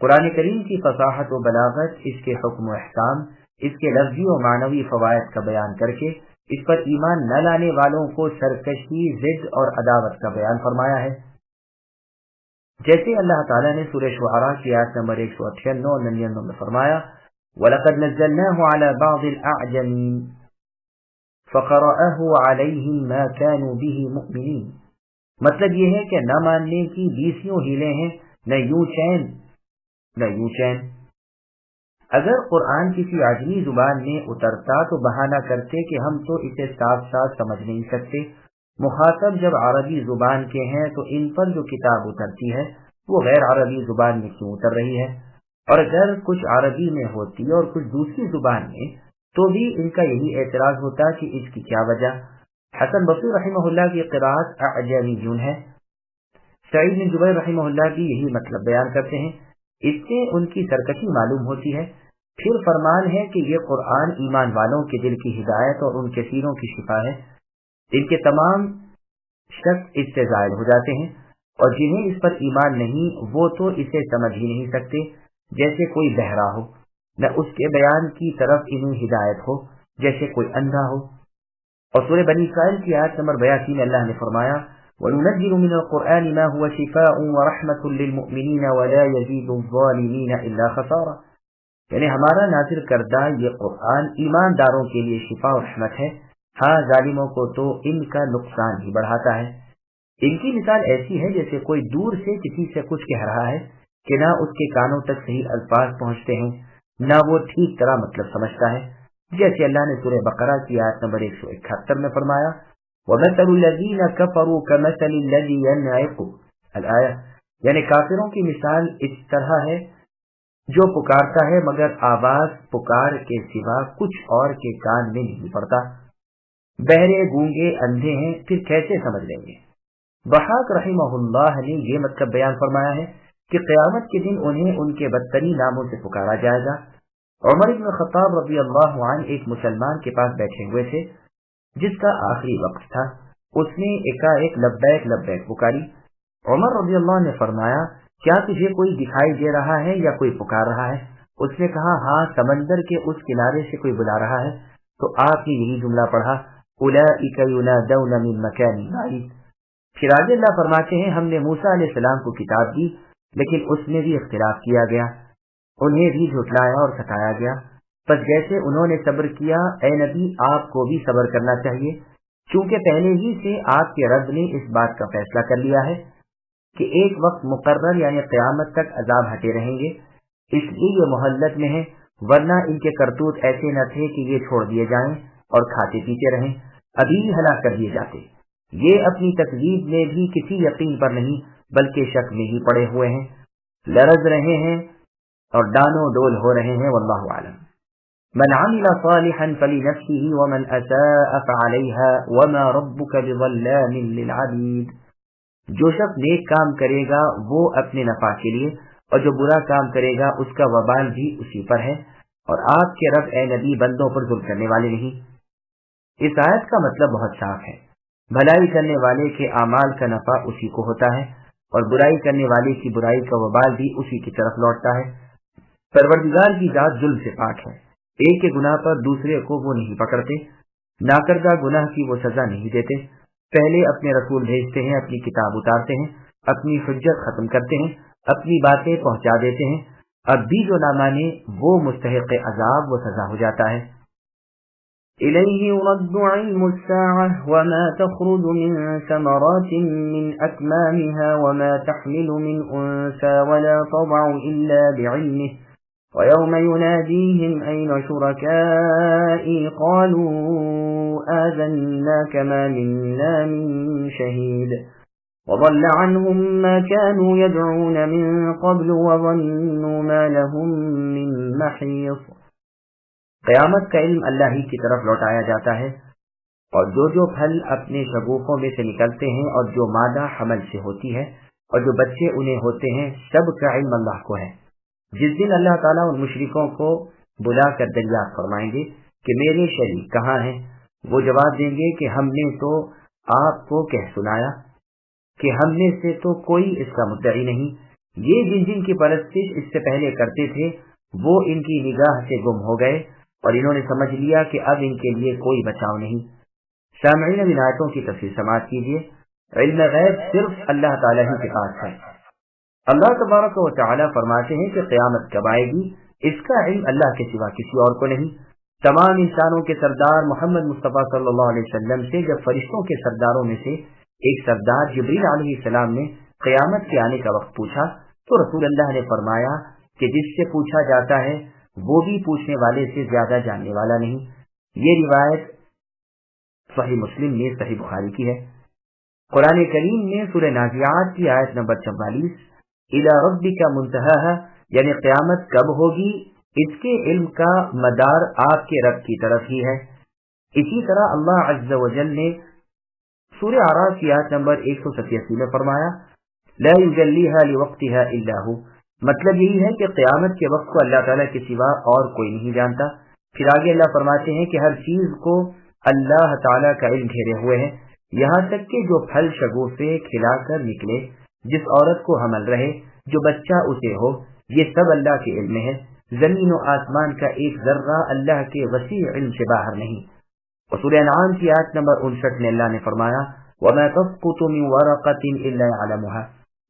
قرآن کریم کی فصاحت و بلاغت، اس کے حکم و احکام، اس کے لفظی و معنوی فوائد کا بیان کر کے اس پر ایمان نہ لانے والوں کو سرکشی، ضد اور عداوت کا بیان فرمایا ہے، جیسے اللہ تعالیٰ نے سورہ شعراء کی آیت نمبر 198 اور 99 میں فرمایا وَلَقَدْ نَزَّلْنَاهُ عَلَى بَعْضِ الْأَعْجَمِينَ فَقَرَأَهُ عَلَيْهِمْ مَا كَانُوا بِهِ مُؤْمِنِينَ۔ مطلب یہ ہے کہ نہ ماننے کی 20 ہیلیں ہیں، نہ یوں چین۔ اگر قرآن کسی عجمی زبان میں اترتا تو بہانہ کرتے کہ ہم تو اسے صاف سمجھ نہیں سکتے۔ مخاطب جب عربی زبان کے ہیں تو ان پر جو کتاب اترتی ہے وہ غیر عربی زبان میں کیوں اتر رہی ہے؟ اور اگر کچھ عربی میں ہوتی اور کچھ دوسری زبان میں تو بھی ان کا یہی اعتراض ہوتا کہ اس کی کیا وجہ؟ حسن بصری رحمہ اللہ کی قراءت اعجمیون ہے، سعید بن جبیر رحمہ اللہ کی یہی مطلب بیان کرتے ہیں، اس سے ان کی سرکشی معلوم ہوتی ہے۔ پھر فرمان ہے کہ یہ قرآن ایمان والوں کے دل کی ہدایت اور ان کے سینوں کی شفا ہے، ان کے تمام شک اس سے زائل ہو جاتے ہیں، اور جنہیں اس پر ایمان نہیں وہ تو اسے سمجھ ہی نہیں سکتے، جیسے کوئی بہرا ہو، نہ اس کے بیان کی طرف انہیں ہدایت ہو جیسے کوئی اندھا ہو۔ اور سورہ بنی اسرائیل کی آیت نمبر 82 میں اللہ نے فرمایا وَنُنَزِّلُ مِنَ الْقُرْآنِ مَا هُوَ شِفَاءٌ وَرَحْمَةٌ لِّلْمُؤْمِنِينَ وَلَا يَزِيدُ الظَّالِمِينَ إِلَّا خَسَارًا، یعنی ہمارا نازل کردہ یہ قرآن ایمانداروں کے لیے شفا و رحمت ہے، ہاں ظالموں کو تو ان کا نقصان ہی بڑھاتا ہے۔ ان کی مثال ایسی ہے جیسے کوئی دور سے کسی سے کچھ کہہ رہا ہے کہ نہ اس کے کانوں تک صحیح الفاظ پہنچتے ہیں، نہ وہ ٹھیک طرح مطلب سمجھتا ہے، جیسے اللہ نے سورہ بقرہ کی آیت نمبر 171 میں فرمایا وَمَثَلُ الَّذِينَ كَفَرُوا كَمَثَلِ الَّذِي يَنْعِقُ الآیہ، یعنی کافروں کی مثال اس طرح ہے جو پکارتا ہے مگر آواز پکار کے سوا کچھ اور کے کان میں نہیں پڑتا، بہرے گونگے اندھے ہیں، پھر کیسے سمجھ لیں گے۔ ضحاک رحمہ اللہ نے یہ مطلب بیان فرمایا ہے کہ قیامت کے دن انہیں ان کے بدترین ناموں سے پکارا جائے گا۔ عمر بن خطاب رضی اللہ عنہ ایک مسلمان کے پاس بیٹھے ہوئے تھے جس کا آخری وقت تھا، اس نے ایک لبیک لبیک پکاری۔ عمر رضی اللہ عنہ نے فرمایا کیا تجھے کوئی دکھائی دے رہا ہے یا کوئی پکار رہا ہے؟ اس نے کہا ہاں، سمندر کے اس کنارے سے کوئی بلا رہا ہے۔ تو آپ نے یہی جملہ پڑھا اولئک ینادون من مکان بعید۔ پھر آگے اللہ فرماتے ہیں ہم نے موسیٰ علیہ السلام کو کتاب دی لیکن اس میں بھی اختلاف کیا گیا، انہیں بھی جھٹلایا اور ستایا گیا، بس جیسے انہوں نے صبر کیا اے نبی آپ کو بھی صبر کرنا چاہیے، چونکہ پہلے ہی سے آپ کے رب نے اس بات کا فیصلہ کر لیا ہے کہ ایک وقت مقرر یعنی قیامت تک عذاب ہٹے رہیں گے، اس لیے یہ مہلت میں ہے، ورنہ ان کے کرتوت ایسے نہ تھے کہ یہ چھوڑ دیے جائیں اور کھاتے پیتے رہیں، ابھی ہلاک کر دیے جاتے۔ یہ اپنی تکذیب میں بھی کسی یقین پر نہیں بلکہ شک میں ہی پڑے ہوئے ہیں، لرز رہے ہیں اور ڈانو ڈول ہو رہے ہیں، واللہ اعلم۔ من عمل صالحا فلنفسه ومن اساء فعليها وما ربك بظلام للعبید، جو شخص نیک کام کرے گا وہ اپنے نفع کے لیے اور جو برا کام کرے گا اس کا وبال بھی اسی پر ہے، اور آپ کے رب اے نبی بندوں پر ظلم کرنے والے نہیں۔ اس آیت کا مطلب بہت صاف ہے، بھلائی کرنے والے کے اعمال کا نفع اسی کو ہوتا ہے اور برائی کرنے والے کی برائی کا وبال بھی اسی کی طرف لوٹتا ہے۔ پروردگار کی ذات ظلم سے پاک ہے، ایک کے گناہ پر دوسرے کو وہ نہیں پکڑتے، ناکردہ گناہ کی وہ سزا نہیں دیتے، پہلے اپنے رسول بھیجتے ہیں، اپنی کتاب اتارتے ہیں، اپنی حجت ختم کرتے ہیں، اپنی باتیں پہنچا دیتے ہیں، اب بھی جو نہ مانے وہ مستحق عذاب و سزا ہو جاتا ہے۔ إليه يرد علم الساعة وما تخرج من ثمرات من أكمامها وما تحمل من أنثى ولا تضع إلا بعلمه ويوم يناديهم أين شركائي قالوا آذناك ما منا من شهيد وضل عنهم ما كانوا يدعون من قبل وظنوا ما لهم من محيص۔ قیامت کا علم اللہ ہی کی طرف لوٹایا جاتا ہے، اور جو پھل اپنے شگوفوں میں سے نکلتے ہیں اور جو مادہ حمل سے ہوتی ہے اور جو بچے انہیں ہوتے ہیں، سب کا علم اللہ کو ہے۔ جس دن اللہ تعالیٰ ان مشرکوں کو بلا کر دریافت فرمائیں گے کہ میرے شریک کہاں ہیں، وہ جواب دیں گے کہ ہم نے تو آپ کو کہہ سنایا کہ ہم میں سے تو کوئی اس کا مدعی نہیں، یہ جن کی پرستش اس سے پہلے کرتے تھے وہ ان کی نگاہ سے گم ہو گئے اور انہوں نے سمجھ لیا کہ اب ان کے لیے کوئی بچاؤ نہیں۔ سامعین اب ان آیتوں کی تفصیل سماعت کیجیے۔ علم غیب صرف اللہ تعالیٰ ہی کے پاس ہے۔ اللہ تبارک و تعالیٰ فرماتے ہیں کہ قیامت کب آئے گی، اس کا علم اللہ کے سوا کسی اور کو نہیں۔ تمام انسانوں کے سردار محمد مصطفیٰ صلی اللہ علیہ وسلم سے جب فرشتوں کے سرداروں میں سے ایک سردار جبریل علیہ السلام نے قیامت کے آنے کا وقت پوچھا تو رسول اللہ نے فرمایا کہ جس سے پوچھا جاتا ہے وہ بھی پوچھنے والے سے زیادہ جاننے والا نہیں۔ یہ روایت صحیح مسلم میں صحیح بخاری کی ہے۔ قرآن کریم میں سورہ نازعات کی آیت نمبر 44 الی ربک منتہاها یعنی قیامت کب ہوگی اس کے علم کا مدار آپ کے رب کی طرف ہی ہے۔ اسی طرح اللہ عز و جل نے سورہ اعراف کی آیت نمبر 187 میں فرمایا لا یجلیھا لوقتھا الا ھو، مطلب یہی ہے کہ قیامت کے وقت کو اللہ تعالیٰ کے سوا اور کوئی نہیں جانتا۔ پھر آگے اللہ فرماتے ہیں کہ ہر چیز کو اللہ تعالیٰ کا علم گھیرے ہوئے ہے، یہاں تک کہ جو پھل شگوفے کھلا کر نکلے، جس عورت کو حمل رہے، جو بچہ اسے ہو، یہ سب اللہ کے علم میں ہے۔ زمین و آسمان کا ایک ذرہ اللہ کے وسیع علم سے باہر نہیں۔ اور سورہ انعام کی آیت نمبر 59 میں اللہ نے فرمایا وَمَا تَسْقُطُ مِن وَرَقَةٍ إِلَّا يَعْلَمُهَا،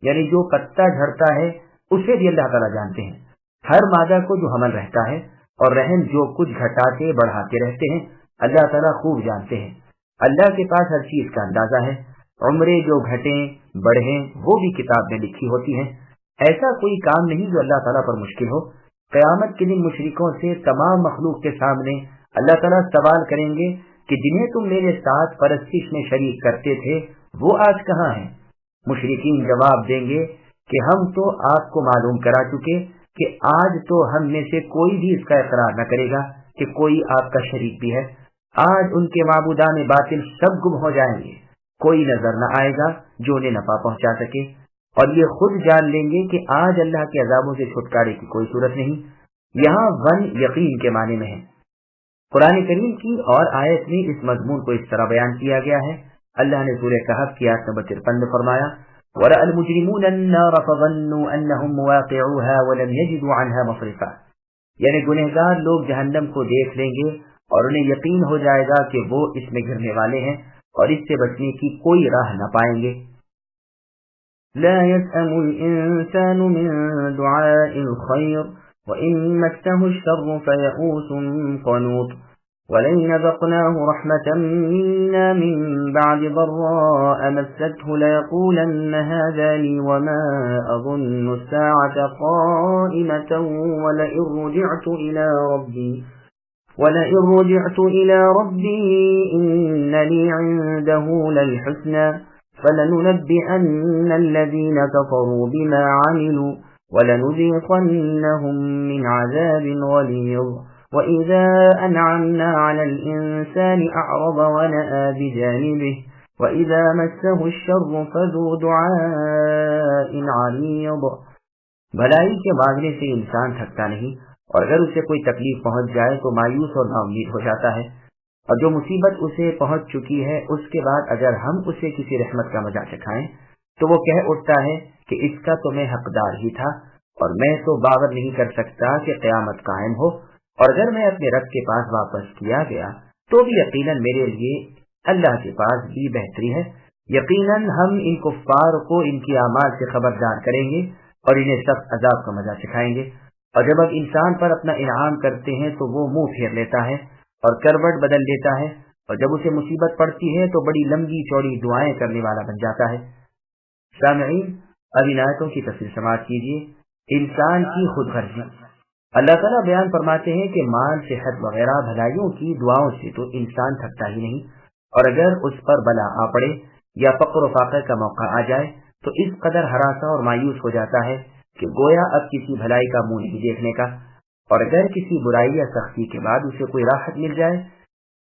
یعنی جو پتا جھڑتا ہے اسے بھی اللہ تعالیٰ جانتے ہیں۔ ہر مادہ کو جو حمل رہتا ہے اور رحم جو کچھ گھٹاتے بڑھاتے رہتے ہیں اللہ تعالیٰ خوب جانتے ہیں۔ اللہ کے پاس ہر چیز کا اندازہ ہے۔ عمریں جو گھٹیں بڑھیں وہ بھی کتاب میں لکھی ہوتی ہیں۔ ایسا کوئی کام نہیں جو اللہ تعالیٰ پر مشکل ہو۔ قیامت کے دن مشرکوں سے تمام مخلوق کے سامنے اللہ تعالیٰ سوال کریں گے کہ جنہیں تم میرے ساتھ پرستش میں شریک کرتے تھے وہ آج کہاں ہیں؟ مشرکین جواب دیں گے کہ ہم تو آپ کو معلوم کرا چکے کہ آج تو ہم میں سے کوئی بھی اس کا اقرار نہ کرے گا کہ کوئی آپ کا شریک بھی ہے۔ آج ان کے معبودان باطل سب گم ہو جائیں گے، کوئی نظر نہ آئے گا جو انہیں نفع پہنچا سکے، اور یہ خود جان لیں گے کہ آج اللہ کے عذابوں سے چھٹکارے کی کوئی صورت نہیں۔ یہاں ون یقین کے معنی میں ہے۔ قرآن کریم کی اور آیت میں اس مضمون کو اس طرح بیان کیا گیا ہے۔ اللہ نے سورہ کہف کی آیت نمبر 53 میں فرمایا وَرَأَى الْمُجْرِمُونَ النَّارَ فَظَنُّوا أَنَّهُمْ مُوَاقِعُوهَا وَلَمْ يَجِدُوا عَنْهَا مَصْرِفًا، یعنی گنہگار لوگ جہنم کو دیکھ لیں گے اور انہیں یقین ہو جائے گا کہ وہ اس میں گرنے والے ہیں اور اس سے بچنے کی کوئی راہ نہ پائیں گے۔ لا يسأم الإنسان من دعاء الخير وإن مسه الشر فيئوس قنوط ولئن ذقناه رحمة منا من بعد ضراء مسته ليقولن هذا لي وما أظن الساعة قائمة ولئن رجعت إلى ربي إن لي عنده للحسنى فلننبئن الذين كفروا بما عملوا ولنذيقنهم من عذاب غليظ وإذا أنعمنا على الإنسان أعرض ونأى بجانبه وإذا مسه الشر فذو دعاء عريض۔ بھلائی کے مانگنے سے انسان تھکتا نہیں، اور اگر اسے کوئی تکلیف پہنچ جائے تو مایوس اور نا امید ہو جاتا ہے، اور جو مصیبت اسے پہنچ چکی ہے اس کے بعد اگر ہم اسے کسی رحمت کا مزہ چکھائیں تو وہ کہہ اٹھتا ہے کہ اس کا تو میں حقدار ہی تھا، اور میں تو باور نہیں کر سکتا کہ قیامت قائم ہو، اور اگر میں اپنے رب کے پاس واپس کیا گیا تو بھی یقیناً میرے لیے اللہ کے پاس بھی بہتری ہے۔ یقیناً ہم ان کفار کو ان کی اعمال سے خبردار کریں گے اور انہیں سخت عذاب کا مزہ چکھائیں گے۔ اور جب اب انسان پر اپنا انعام کرتے ہیں تو وہ منہ پھیر لیتا ہے اور کروٹ بدل لیتا ہے، اور جب اسے مصیبت پڑتی ہے تو بڑی لمبی چوڑی دعائیں کرنے والا بن جاتا ہے۔ سامعین، اب ان آیتوں کی تفصیل سماعت کیجیے۔ انسان کی خود غرضی۔ اللہ تعالیٰ بیان فرماتے ہیں کہ مال، صحت وغیرہ بھلائیوں کی دعاؤں سے تو انسان تھکتا ہی نہیں، اور اگر اس پر بلا آ پڑے یا فقر و فاقہ کا موقع آ جائے تو اس قدر ہراساں اور مایوس ہو جاتا ہے کہ گویا اب کسی بھلائی کا منہ نہیں دیکھنے کا، اور اگر کسی برائی یا سختی کے بعد اسے کوئی راحت مل جائے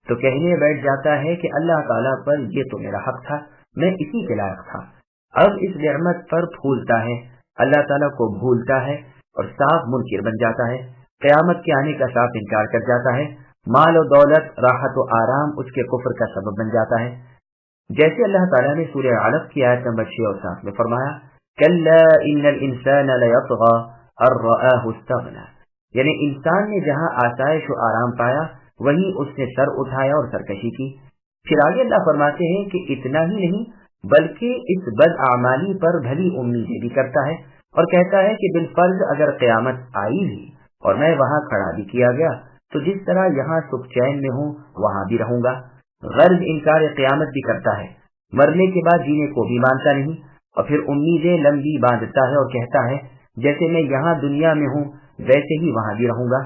تو کہنے بیٹھ جاتا ہے کہ اللہ تعالیٰ پر یہ تو میرا حق تھا، میں اسی کے لائق تھا۔ اب اس نعمت پر پھولتا ہے، اللہ تعالیٰ کو بھولتا ہے اور صاف منکر بن جاتا ہے، قیامت کے آنے کا صاف انکار کر جاتا ہے، مال و دولت، راحت و آرام اس کے کفر کا سبب بن جاتا ہے۔ جیسے اللہ تعالیٰ نے سورہ علق کی آیت نمبر 6 اور 7 میں فرمایا کَلَّا إِنَّ الْإِنسَانَ لَيَطْغَى أَن رَآهُ اسْتَغْنَى، یعنی انسان نے جہاں آسائش و آرام پایا وہیں اس نے سر اٹھایا اور سرکشی کی۔ پھر آگے اللہ فرماتے ہیں کہ اتنا ہی نہیں بلکہ اس بدعمالی پر بھلی امیدیں بھی کرتا ہے اور کہتا ہے کہ بالفرض اگر قیامت آئی بھی اور میں وہاں کھڑا بھی کیا گیا تو جس طرح یہاں سکھ چین میں ہوں وہاں بھی رہوں گا۔ غرض انکار قیامت بھی کرتا ہے، مرنے کے بعد جینے کو بھی مانتا نہیں، اور پھر امیدیں لمبی باندھتا ہے اور کہتا ہے جیسے میں یہاں دنیا میں ہوں ویسے ہی وہاں بھی رہوں گا۔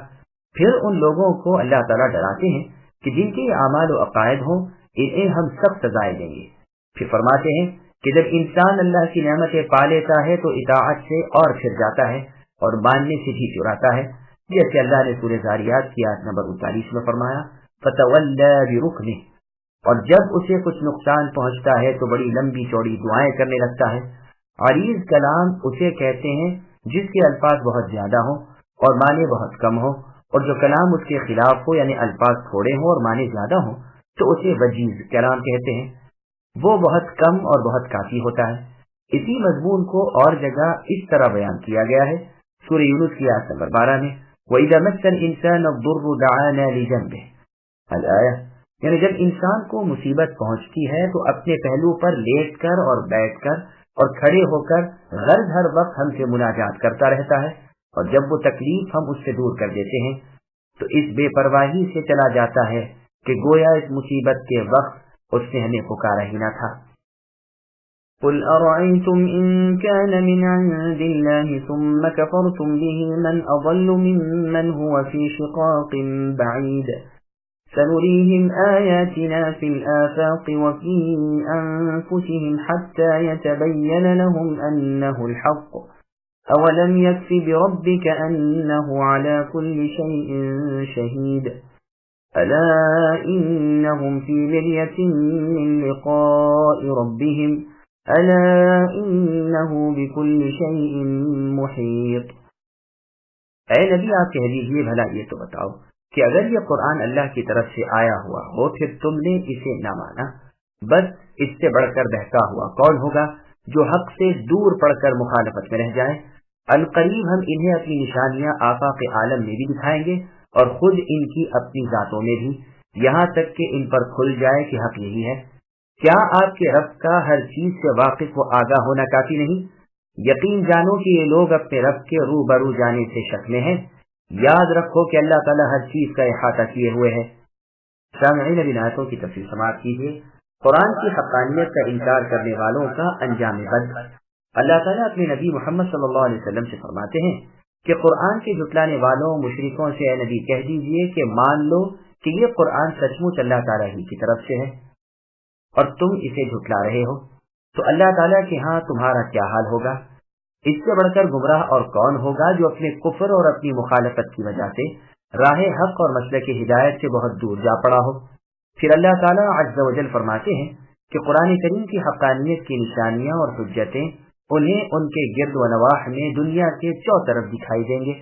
پھر ان لوگوں کو اللہ تعالیٰ ڈراتے ہیں کہ جن کے اعمال و عقائد ہوں انہیں ہم سخت سزائیں دیں گے۔ پھر فرماتے ہیں کہ جب انسان اللہ کی نعمتیں پا لیتا ہے تو اطاعت سے اور پھر جاتا ہے اور ماننے سے بھی چراتا ہے، جیسے اللہ نے سورہ ذاریات کی آیت نمبر 39 میں فرمایا فَتَوَلَّى بِرُكْنِهِ، اور جب اسے کچھ نقصان پہنچتا ہے تو بڑی لمبی چوڑی دعائیں کرنے لگتا ہے۔ عریض کلام اسے کہتے ہیں جس کے الفاظ بہت زیادہ ہوں اور معنی بہت کم ہوں، اور جو کلام اس کے خلاف ہو یعنی الفاظ تھوڑے ہوں اور معنی زیادہ ہوں تو اسے وجیز کلام کہتے ہیں۔ وہ بہت کم اور بہت کافی ہوتا ہے۔ اسی مضمون کو اور جگہ اس طرح بیان کیا گیا ہے سورہ یونس کی آیت نمبر 12 میں وَإِذَا مَسَّ الْإِنسَانَ الضُّرُّ دَعَانَا لِجَنبِهِ الآیہ، یعنی جب انسان کو مصیبت پہنچتی ہے تو اپنے پہلو پر لیٹ کر اور بیٹھ کر اور کھڑے ہو کر غرض ہر وقت ہم سے مناجات کرتا رہتا ہے، اور جب وہ تکلیف ہم اس سے دور کر دیتے ہیں تو اس بے پرواہی سے چلا جاتا ہے کہ گویا اس مصیبت کے وقت اس نے ہمیں پکارا ہی نہ تھا۔ قل أرأيتم إن كان من عند الله ثم كفرتم به من أضل ممن هو في شقاق بعيد سنريهم آياتنا في الآفاق وفي أنفسهم حتى يتبين لهم أنه الحق أولم يكف بربك أنه على كل شيء شهيد ألا إنهم في مرية من لقاء ربهم ألا إنه بكل شيء محيط۔ اے نبی آپ کہہ دیجئے بھلا یہ تو بتاؤ کہ اگر یہ قرآن اللہ کی طرف سے آیا ہوا ہو پھر تم نے اسے نہ مانا، بس اس سے بڑھ کر بہکا ہوا کون ہوگا جو حق سے دور پڑ کر مخالفت میں رہ جائے؟ عنقریب ہم انہیں اپنی نشانیاں آفاق عالم میں بھی دکھائیں گے اور خود ان کی اپنی ذاتوں میں بھی، یہاں تک کہ ان پر کھل جائے کہ حق یہی ہے۔ کیا آپ کے رب کا ہر چیز سے واقف و آگاہ ہونا کافی نہیں؟ یقین جانو کہ یہ لوگ اپنے رب کے روبرو جانے سے شک میں ہیں۔ یاد رکھو کہ اللہ تعالیٰ ہر چیز کا احاطہ کیے ہوئے ہے۔ سامعین اب ان آیتوں کی تفصیل سماعت کیجیے۔ قرآن کی حقانیت کا انکار کرنے والوں کا انجام بد۔ اللہ تعالیٰ اپنے نبی محمد صلی اللہ علیہ وسلم سے فرماتے ہیں کہ قرآن کے جھٹلانے والوں مشرکوں سے اے نبی کہہ دیجئے کہ مان لو کہ یہ قرآن سچ مچ اللہ تعالیٰ ہی کی طرف سے ہے اور تم اسے جھٹلا رہے ہو، تو اللہ تعالیٰ کے ہاں تمہارا کیا حال ہوگا؟ اس سے بڑھ کر گمراہ اور کون ہوگا جو اپنے کفر اور اپنی مخالفت کی وجہ سے راہ حق اور مسلک ہدایت سے بہت دور جا پڑا ہو۔ پھر اللہ تعالیٰ عز و جل فرماتے ہیں کہ قرآن کریم کی حقانیت کی نشانیاں اور حجتیں انہیں ان کے گرد و نواح میں دنیا کے چوطرف دکھائی دیں گے۔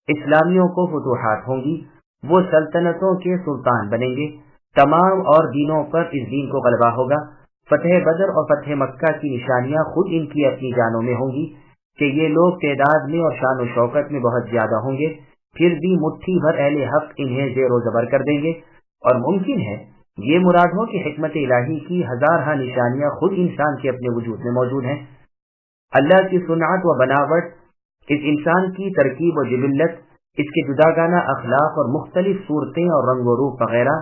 اسلامیوں کو فتوحات ہوں گی، وہ سلطنتوں کے سلطان بنیں گے، تمام اور دینوں پر اس دین کو غلبہ ہوگا۔ فتح بدر اور فتح مکہ کی نشانیاں خود ان کی اپنی جانوں میں ہوں گی کہ یہ لوگ تعداد میں اور شان و شوکت میں بہت زیادہ ہوں گے، پھر بھی مٹھی بھر اہل حق انہیں زیر و زبر کر دیں گے، اور ممکن ہے یہ مراد ہو کہ حکمت الہی کی ہزارہ نشانیاں خود انسان کے اپنے وجود میں موجود ہیں۔ اللہ کی صنعت و بناوٹ، اس انسان کی ترکیب و جبلت، اس کے جداگانہ اخلاق اور مختلف صورتیں اور رنگ و روپ وغیرہ،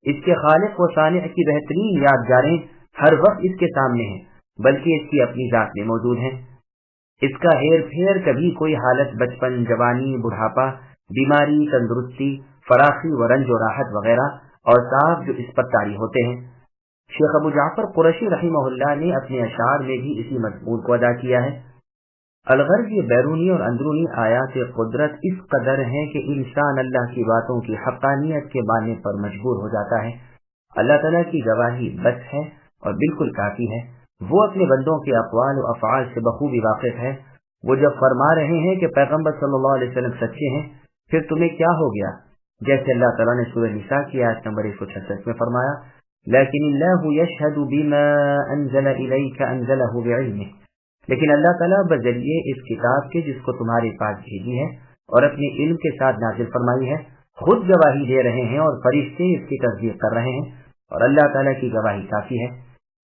اس کے خالق و صانع کی بہترین یادگاریں ہر وقت اس کے سامنے ہیں، بلکہ اس کی اپنی ذات میں موجود ہیں۔ اس کا ہیر پھیر کبھی کوئی حالت بچپن، جوانی، بڑھاپا، بیماری، تندرستی، فراخی و رنج و راحت وغیرہ اور صاحب جو اس پر طاری ہوتے ہیں۔ شیخ ابو جعفر قرشی رحمہ اللہ نے اپنے اشعار میں بھی اسی مضمون کو ادا کیا ہے۔ الغرض یہ بیرونی اور اندرونی آیات قدرت اس قدر ہیں کہ انسان اللہ کی باتوں کی حقانیت کے ماننے پر مجبور ہو جاتا ہے۔ اللہ تعالیٰ کی گواہی بس ہے اور بالکل کافی ہے۔ وہ اپنے بندوں کے اقوال و افعال سے بخوبی واقف ہے۔ وہ جب فرما رہے ہیں کہ پیغمبر صلی اللہ علیہ وسلم سچے ہیں، پھر تمہیں کیا ہو گیا؟ جیسے اللہ تعالیٰ نے سورہ نساء کی آیت نمبر 166 میں فرمایا لیکن اللہ یشہد بما انزل الیک انزلہ بعلمہ، لیکن اللہ تعالیٰ بذریعے اس کتاب کے جس کو تمہارے پاس بھیجی ہے اور اپنے علم کے ساتھ نازل فرمائی ہے خود گواہی دے رہے ہیں اور فرشتے اس کی تصدیق کر رہے ہیں، اور اللہ تعالیٰ کی گواہی کافی ہے۔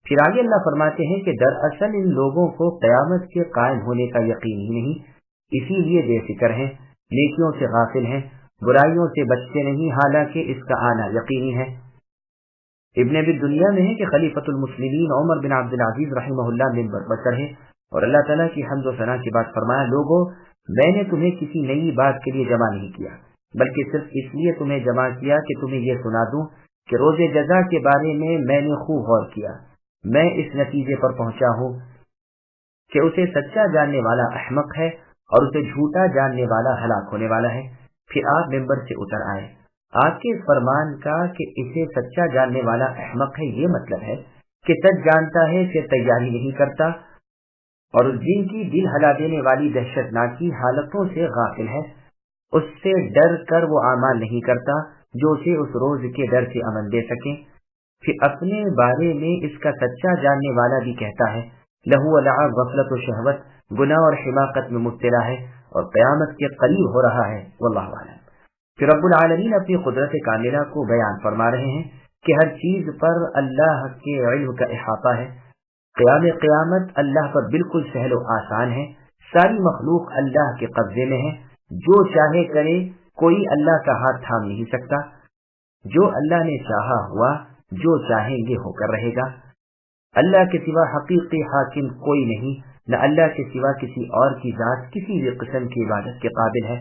پھر آگے اللہ فرماتے ہیں کہ دراصل ان لوگوں کو قیامت کے قائم ہونے کا یقین ہی نہیں، اسی لیے بے فکر ہیں، نیکیوں سے غافل ہیں، برائیوں سے بچتے نہیں، حالانکہ اس کا آنا یقینی ہے۔ ابن ابی دنیا میں ہے کہ خلیفۃ المسلمین عمر بن عبد العزیز رحمہ اللہ منبر پر چڑھے اور اللہ تعالیٰ کی حمد و ثنا کے بعد فرمایا، لوگوں میں نے تمہیں کسی نئی بات کے لیے جمع نہیں کیا، بلکہ صرف اس لیے تمہیں جمع کیا کہ تمہیں یہ سنا دوں کہ روز جزا کے بارے میں نے خوب غور کیا، میں اس نتیجے پر پہنچا ہوں کہ اسے سچا جاننے والا احمق ہے اور اسے جھوٹا جاننے والا ہلاک ہونے والا ہے۔ پھر آپ ممبر سے اتر آئے۔ آپ کے اس فرمان کا کہ اسے سچا جاننے والا احمق ہے، یہ مطلب ہے کہ سچ جانتا ہے کہ تیاری نہیں کرتا اور جن کی دل ہلا دینے والی دہشتناکی حالتوں سے غافل ہے، اس سے ڈر کر وہ اعمال نہیں کرتا جو اسے اس روز کے ڈر سے امن دے سکے۔ پھر اپنے بارے میں اس کا سچا جاننے والا بھی کہتا ہے، لہو العاب غفلت و شہوت، گناہ اور حماقت میں مبتلا ہے اور قیامت کے قریب ہو رہا ہے، واللہ اعلم۔ پھر رب العالمین اپنی قدرت کاملہ کو بیان فرما رہے ہیں کہ ہر چیز پر اللہ کے علم کا احاطہ ہے، قیامت اللہ پر بالکل سہل و آسان ہے، ساری مخلوق اللہ کے قبضے میں ہے، جو چاہے کرے، کوئی اللہ کا ہاتھ تھام نہیں سکتا، جو اللہ نے چاہا ہوا، جو چاہیں گے ہو کر رہے گا۔ اللہ کے سوا حقیقی حاکم کوئی نہیں، نہ اللہ کے سوا کسی اور کی ذات کسی بھی قسم کی عبادت کے قابل ہے۔